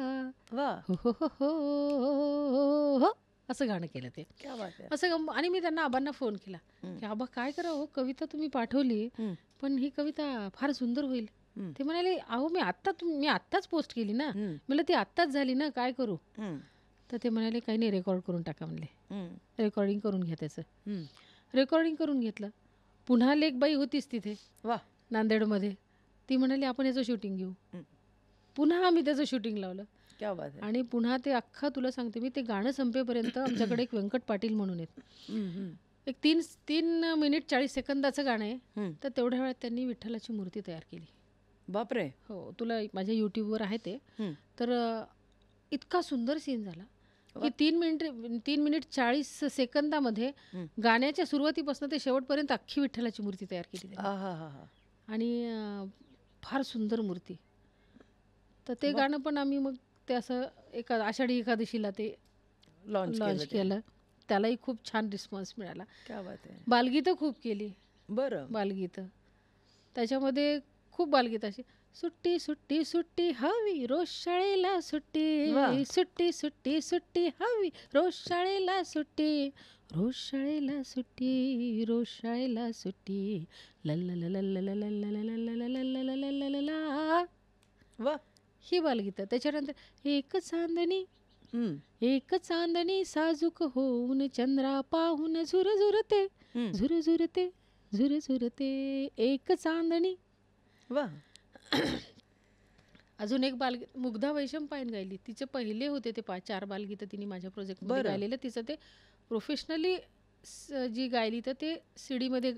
वा. हो हो हो हो हो, असं गाणं केलं ते. क्या बात है. असं आणि मी त्यांना आबांना फोन केला हं. की आबा काय करा हो, कविता तुम्ही पाठवली हं. पण ही कविता फार सुंदर होईल. हं. ते म्हणाले अहो मी आत्ताच पोस्ट केली ना. हं. मला ती आत्ताच झाली ना, काय करू. हं. तर ते म्हणाले काही नाही, रेकॉर्ड करून टाका म्हणले, हं. रेकॉर्डिंग करून घ्या त्याचं. हं. रेकॉर्डिंग करून घेतलं. पुन्हा लेकबाई होतीच तिथे वा. नांदेडमध्ये. ती म्हणाली आपण याचं शूटिंग घेऊ. हं. पुन्हा आम्ही त्याचं शूटिंग लावलं क्या बात है. आणि पुन्हा ते अख्खा तुला सांगते मी, ते गाणं संपेपर्यंत आमच्याकडे एक व्यंकट पाटील म्हणून आहेत, हं, हं. एक 3 मिनिट 40 सेकंदाचं गाणं आहे. हं. तर तेवढ्या वेळात त्यांनी विठ्ठलाची मूर्ती तयार केली. बापरे. हो, तुला माझ्या यूट्यूबवर आहे ते. हं. तर इतका सुंदर सीन झाला की वा. 3 मिनिट 40 सेकंदामध्ये हं. गाण्याच्या सुरुवातीपासून ते शेवटपर्यंत अख्खी विठ्ठलाची मूर्ती तयार केली त्यांनी. आहाहाहा. आणि फार सुंदर मूर्ती. तर ते वा. गाणं पण आम्ही मग ते असं आषाढी एकादशीला ते लॉन्च लॉन्च केलं ते. केलं. त्यालाही खूप छान रिस्पॉन्स मिळाला. क्या बात है. बालगीतं खूप केली. बरं. बालगीतं त्याच्यामध्ये खूप बालगीतं अशी, सुट्टी सुट्टी सुट्टी हवी रोज शाळेला वा. सुट्टी, सुट्टी सुट्टी सुट्टी हवी रोज शाळेला सुट्टी, रोज शाळेला सुट्टी, रोज शाळेला सुट्टी, लल्ला लल्ला लल्ला लल्ला लल्ला लल्ला लल्ला लल्ला. वा. ही बालगीतं. त्याच्यानंतर एक चांदणी, हं. एक चांदणी साजूक होऊन चंद्रा पाहून झुरझुरते, हं. झुरझुरते, झुरझुरते, एक चांदणी. वा. अजून एक मुग्धा वैशंपायन गायली. तिचे पहिले होते ते 4 बालगीतं तिने माझ्या प्रोजेक्टमध्ये बरं. गायलेलं. तिचं ते प्रोफेशनली जी गायली तर ते सीडीमध्ये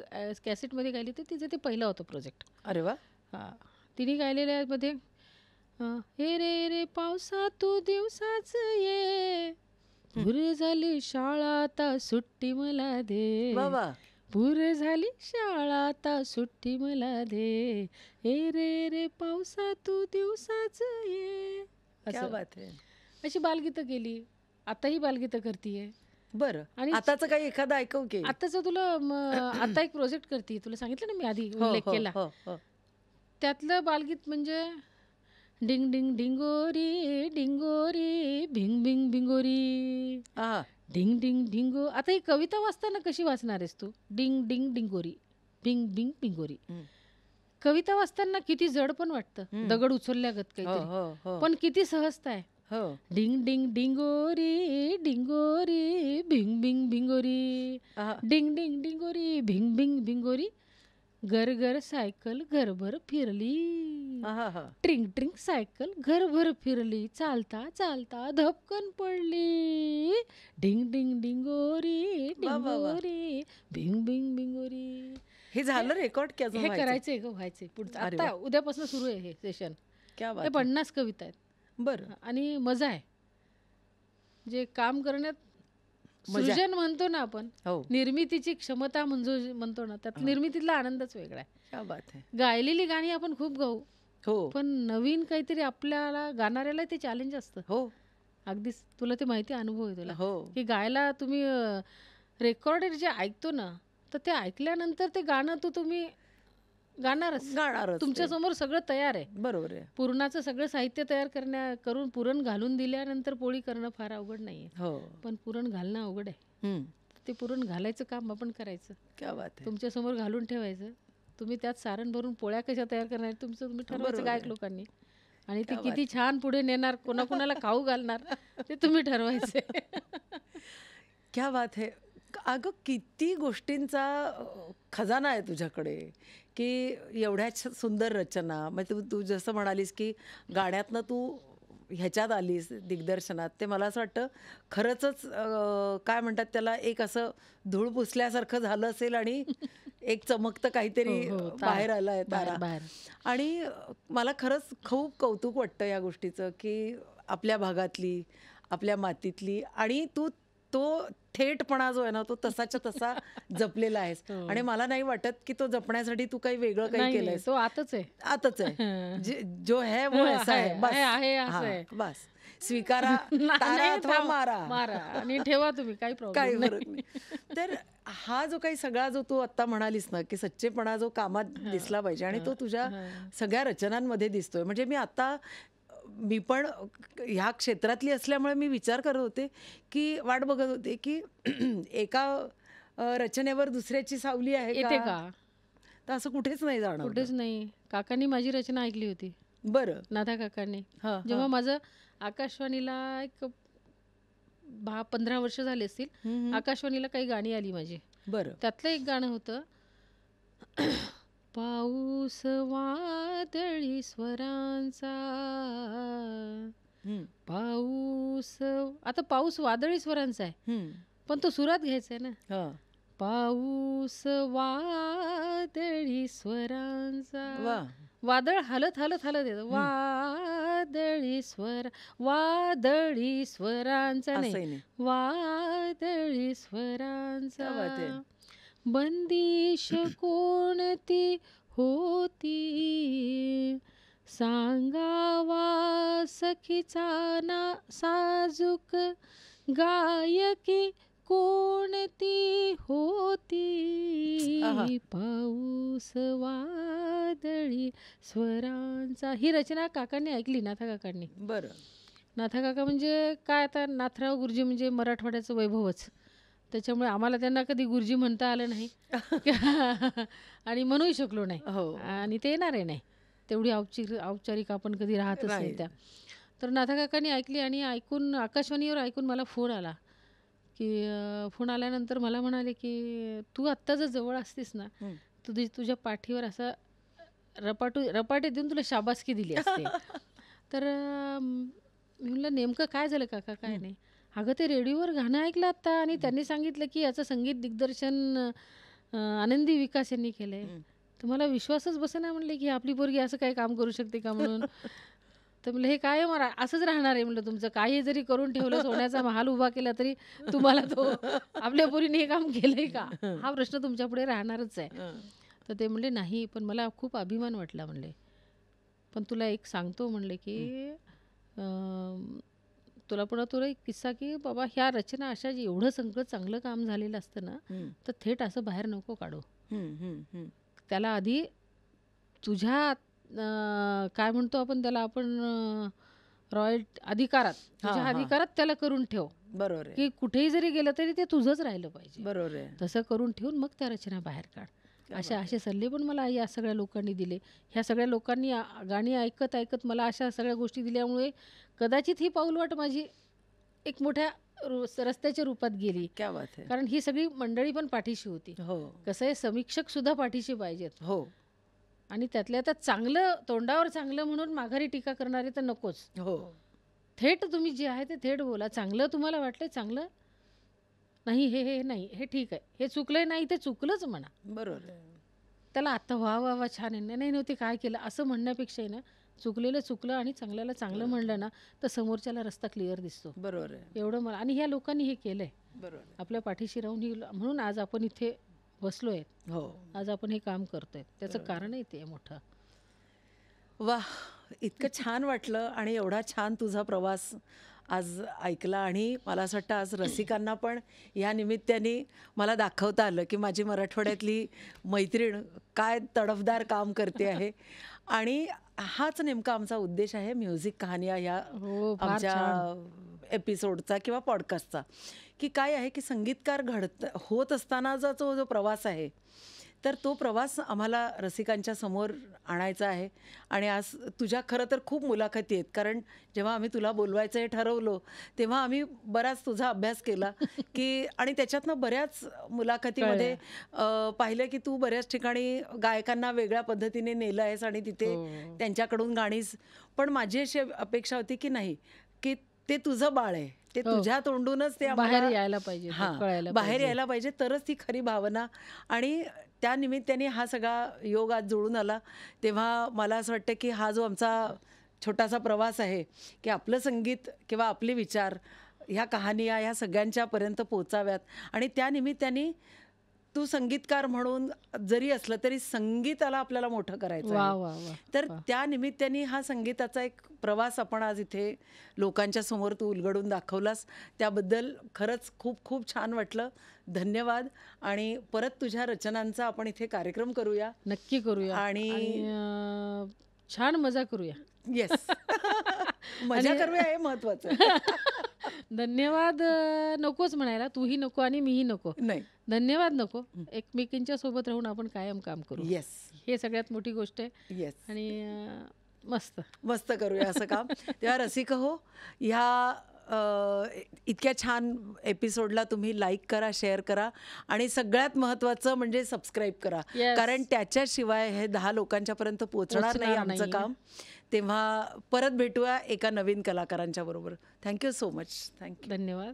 कॅसेटमध्ये गायली तर तिचं ते पहिलं होतं प्रोजेक्ट. अरे वा. हां, तिने गायलेल्यामध्ये हे रे रे पावसा तू दिवसाच ये, पूर झाली शाळा आता सुट्टी मला वा दे, वा. पूर झाली शाळा आता सुट्टी मला दे, हे रे रे पावसा तू दिवसाच ये. क्या असं बात है. अशी बालगीतं केली. आताही बालगीतं करतीये. बरं. आणि आताचं काही एखादं ऐकू की. आताचं तुला आता एक प्रोजेक्ट करते, तुला सांगितलं ना मी आधी हो उल्लेख हो केला. हो हो. त्यातलं बालगीत म्हणजे डिंग डिंग डिंगोरी डिंगोरी भिंग भिंग भिंगोरी, हा. डिंग डिंग डिंगो. आता ही कविता वाचताना कशी वाचणार आहेस तू? डिंग डिंग डिंगोरी बिंग बिंग बिंगोरी. हं. कविता वाचताना किती जड पण वाटतं, हं. दगड उचलल्यागत हो काहीतरी, हो हो पण किती सहजता आहे. हो. डिंग डिंग डिंगोरी डिंगोरी भिंग भिंग भिंगोरी, आहा. डिंग डिंग डिंगोरी भिंग भिंग भिंगोरी, घर घर सायकल घरभर फिरली, आहाहा. ट्रिंग ट्रिंग सायकल घरभर फिरली, चालता चालता धपकन पडली, डिंग डिंग डिंगोरी वा वा वा. डिंगोरी भिंग भिंग भिंगोरी. हे झालं रेकॉर्ड की अजून हे व्हायचं? करायचंय ग, व्हायचंय पुढचं. अरे आता वा. उद्यापासून सुरू आहे हे सेशन. क्या हे बात है. 50 कविता आहेत बरं. आणि मजा आहे. जे काम करण्यात मजा. सृजन म्हणतो ना आपण, हो. निर्मितीची क्षमता म्हणतो ना, त्यात हा. निर्मितीतला आनंदच वेगळा आहे. क्या बात है. गायलेली गाणी आपण खूप गाऊ, हो पण नवीन काहीतरी आपल्याला गाणाऱ्याला ते चॅलेंज असतं. हो अगदीच तुला ते माहिती, अनुभव आहे तुला हो. की गायला तुम्ही रेकॉर्डेड जे ऐकतो ना, तर ते ऐकल्यानंतर ते गाणं तुम्ही गाणारच. गाणारच ते. तुमच्यासमोर सगळं तयार आहे. बरोबर आहे. पुरणाचं सगळं साहित्य तयार करून पुरण घालून दिल्यानंतर पोळी करणं फार अवघड नाहीये. हो. पण पुरण घालणं अवघड आहे. हं. ते पुरण घालायचं काम आपण करायचं. क्या बात आहे. तुमच्यासमोर घालून ठेवायचं. तुम्ही त्यात सारण भरून पोळ्या कशा तयार करणार तुम्ही ठरवायचं बरोबर गायक आहे. लोकांनी. आणि ते क्या बात किती छान पुढे नेणार, कोणाकोणाला खाऊ घालणार ते तुम्ही ठरवायचे. क्या बात है. अगं किती गोष्टींचा खजाना आहे तुझ्याकडे, की एवढ्या सुंदर रचना. मग तू तू जसं म्हणालीस की गाण्यातनं तू ह्याच्यात आलीस दिग्दर्शनात, ते मला असं वाटतं खरंचच काय म्हणतात त्याला, एक असं धूळ पुसल्यासारखं झालं असेल आणि एक चमकतं काहीतरी हो, हो. बाहेर आलं आहे बाहेर तारा. बाहेर. आणि मला खरंच खूप कौतुक वाटतं या गोष्टीचं, की आपल्या भागातली, आपल्या मातीतली, आणि तू तो थेटपणा जो आहे ना, तो तसाच्या तसा जपलेला आहेस. हो. आणि मला नाही वाटत की तो जपण्यासाठी तू काही वेगळं काही नाही, नाही, केलंयस. तो आतच आहे. आतच आहे. जो है वो ऐसा है. बस. आहे असं हां, आहे. बस. स्वीकारा तारा नाही, अथवा मारा मारा. आणि ठेवा तुम्ही, काही काही प्रॉब्लेम फरक नाही. तर हा जो काही सगळा जो तू आता म्हणालीस ना, की सच्चेपणा जो कामात दिसला पाहिजे, आणि तो तुझ्या सगळ्या रचनांमध्ये दिसतोय. म्हणजे मी पण ह्या क्षेत्रातली असल्यामुळे मी विचार करत होते, की वाट बघत होते की एका रचनेवर दुसऱ्याची सावली आहे येते का? का? तर असं कुठेच नाही जाणवलं. कुठेच नाही. काकांनी माझी रचना ऐकली होती, बरं. नाथा काकांनी. हां, जेव्हा हां. माझं आकाशवाणीला एक 15 वर्ष झाले असतील, हं, हं. आकाशवाणीला काही गाणी आली माझी. बरं. त्यातलं एक गाणं होतं, पाऊस वादळी स्वरांचा, हं, पाऊस. आता पाऊस वादळी स्वरांचा आहे, हं. पण तो सुरात घ्यायचा आहे ना. हां. पाऊस वादळी स्वरांचा. वाह! वादळ हलत हलत हलत येतं. वादळी स्वरांचा नाही, असंही नाही. वादळी क्या बात आहे. स्वरांचा. बंदिश कोणती होती, सांगावा सखीचा ना साजूक, गायकी कोणती आहा. होती, पाऊस वादळी स्वरांचा. ही रचना काकांनी ऐकली, नाथा काकांनी. बरं. नाथा काका म्हणजे काय, आता नाथराव गुरुजी म्हणजे मराठवाड्याचं वैभवच. त्याच्यामुळे आम्हाला त्यांना कधी गुरुजी म्हणता आलं नाही आणि म्हणूही शकलो नाही, हो. आणि ते येणारही नाही. तेवढी औपचारिक आपण कधी राहतच नाही नाही. त्या. तर नाथा काकांनी ऐकली, आणि आकाशवाणीवर ऐकून मला फोन आला, की फोन आल्यानंतर मला म्हणाले, की तू आत्ता जर जवळ असतीस ना, हं. तुझ्या पाठीवर असा रपाटे देऊन तुला शाबासकी दिली असते. तर मी म्हणलं, नेमकं काय झालं काका, काय नाही. अगं, ते रेडिओवर गाणं ऐकलं आत्ता, आणि त्यांनी सांगितलं की याचं संगीत दिग्दर्शन आनंदी विकास यांनी केलंय. हं. तर मला विश्वासच बसेना, म्हणले की आपली पोरगी असं काही काम करू शकते का म्हणून. तर म्हणलं, हे काय आहे, असंच राहणार आहे म्हणलं तुमचं. काही जरी करून ठेवलं, सोन्याचा महाल उभा केला, तरी तुम्हाला तो आपल्या पोरीने हे काम केलंय का, हा प्रश्न तुमच्या पुढे राहणारच आहे. हं. तर ते म्हणले, नाही, पण मला खूप अभिमान वाटला म्हणले. पण तुला एक सांगतो म्हणले, की तुला एक किस्सा, की बाबा ह्या रचना अशा, एवढं सगळं चांगलं काम झालेलं असतं ना, हं. तर थेट असं बाहेर नको काढू. हं, हं, हं. त्याला आधी तुझ्या काय म्हणतो आपण त्याला, आपण अधिकारात, तुझ्या हां. अधिकारात त्याला करून ठेव, बरोबर आहे. की कुठेही जरी गेलं तरी ते तुझंच राहिलं पाहिजे. बरोबर आहे. तसं करून ठेवून मग त्या रचना बाहेर काढ. क्या असे सल्ले पण मला या सगळ्या लोकांनी दिले. ह्या सगळ्या लोकांनी गाणी ऐकत ऐकत मला अशा सगळ्या गोष्टी दिल्यामुळे कदाचित ही पाऊलवाट माझी एक मोठ्या रस्त्याच्या रूपात गेली. क्या बात आहे. कारण ही सगळी मंडळी पण पाठीशी होती. हो, कसं आहे, समीक्षक सुद्धा पाठीशी पाहिजेत, हो, आणि त्यातल्या त्यात चांगलं, तोंडावर चांगलं म्हणून माघारी टीका करणारे तर नकोच. हो. थेट तुम्ही जे आहे ते थेट बोला. चांगलं तुम्हाला वाटलंय, चांगलं नाही, हे नाही, हे ठीक आहे, हे चुकलंय, नाही ते चुकलंच म्हणा. बरोबर आहे. त्याला आता वा वा वा छान आहे, नाही नव्हते काय केलं असं म्हणण्यापेक्षा आहे ना, चुकलेलं चुकलं आणि चांगल्याला चांगलं म्हणलं ना, तर समोरच्याला रस्ता क्लिअर दिसतो. बरोबर आहे. एवढं मला, आणि ह्या लोकांनी हे केलंय बरोबर आहे. आपल्या पाठीशी राहून. म्हणून आज आपण इथे बसलोय, हो. आज आपण हे काम करतोय, त्याचं कारणही ते आहे मोठं. वाह! इतकं छान वाटलं, आणि एवढा छान तुझा प्रवास आज ऐकला आणि मला असं वाटतं आज रसिकांना पण या निमित्ताने मला दाखवता आलं की माझी मराठवाड्यातली मैत्रीण काय तडफदार काम करते आहे. आणि हाच नेमका आमचा उद्देश आहे म्युझिक कहानिया ह्या हो, फार छान. आमच्या एपिसोडचा किंवा पॉडकास्टचा, की काय आहे की संगीतकार होत असतानाचा जो जो प्रवास आहे, तर तो प्रवास आम्हाला रसिकांच्या समोर आणायचा आहे. आणि आज तुझ्या खरं तर खूप मुलाखती आहेत, कारण जेव्हा आम्ही तुला बोलवायचं हे ठरवलं तेव्हा आम्ही बराच तुझा अभ्यास केला की आणि त्याच्यातनं बऱ्याच मुलाखतीमध्ये पाहिलं की तू बऱ्याच ठिकाणी गायकांना वेगळ्या पद्धतीने नेलं आहेस आणि तिथे हो. त्यांच्याकडून गाणीच. पण माझी अशी अपेक्षा होती की नाही, की ते तुझं बाळ आहे, ते हो. तुझ्या तोंडूनच ते बाहेर आम्हाला यायला पाहिजे, ते हां, कळायला बाहेर पाहिजे. यायला पाहिजे, तरच ती खरी भावना. आणि त्या निमित्ताने हा सगळा योग आज जुळून आला. तेव्हा मला असं वाटतं की हा जो आमचा छोटासा प्रवास आहे, की आपलं संगीत किंवा आपले विचार ह्या कहाण्या ह्या सगळ्यांच्यापर्यंत पोहोचाव्यात. आणि त्या निमित्ताने तू संगीतकार म्हणून जरी असलं तरी संगीताला आपल्याला मोठं करायचं वा आहे. वा वा तर वा. त्या निमित्ताने हा संगीताचा एक प्रवास आपण आज इथे लोकांच्या समोर तू उलगडून दाखवलास. त्याबद्दल खरंच खूप खूप छान वाटलं. धन्यवाद. आणि परत तुझ्या रचनांचा आपण इथे कार्यक्रम करूया. नक्की करूया आणि आणि छान मजा करूया. येस. मजा आणि करूया हे महत्वाचं आहे. धन्यवाद नकोच म्हणायला, तूही नको आणि मीही नको. नाही. धन्यवाद नको. एकमेकींच्या सोबत राहून आपण कायम काम करू. येस. हे सगळ्यात मोठी गोष्ट आहे. येस. आणि मस्त. मस्त करूया असं काम. तेव्हा रसिक हो, ह्या इतक्या छान एपिसोडला तुम्ही लाईक करा, शेअर करा आणि सगळ्यात महत्त्वाचं म्हणजे सबस्क्राईब करा. Yes. कारण त्याच्याशिवाय हे 10 लोकांच्यापर्यंत पोहोचणार नाही पोहोचणार आमचं नाहीये. काम. तेव्हा परत भेटूया एका नवीन कलाकारांच्या बरोबर. Thank you so much. थँक्यू. धन्यवाद.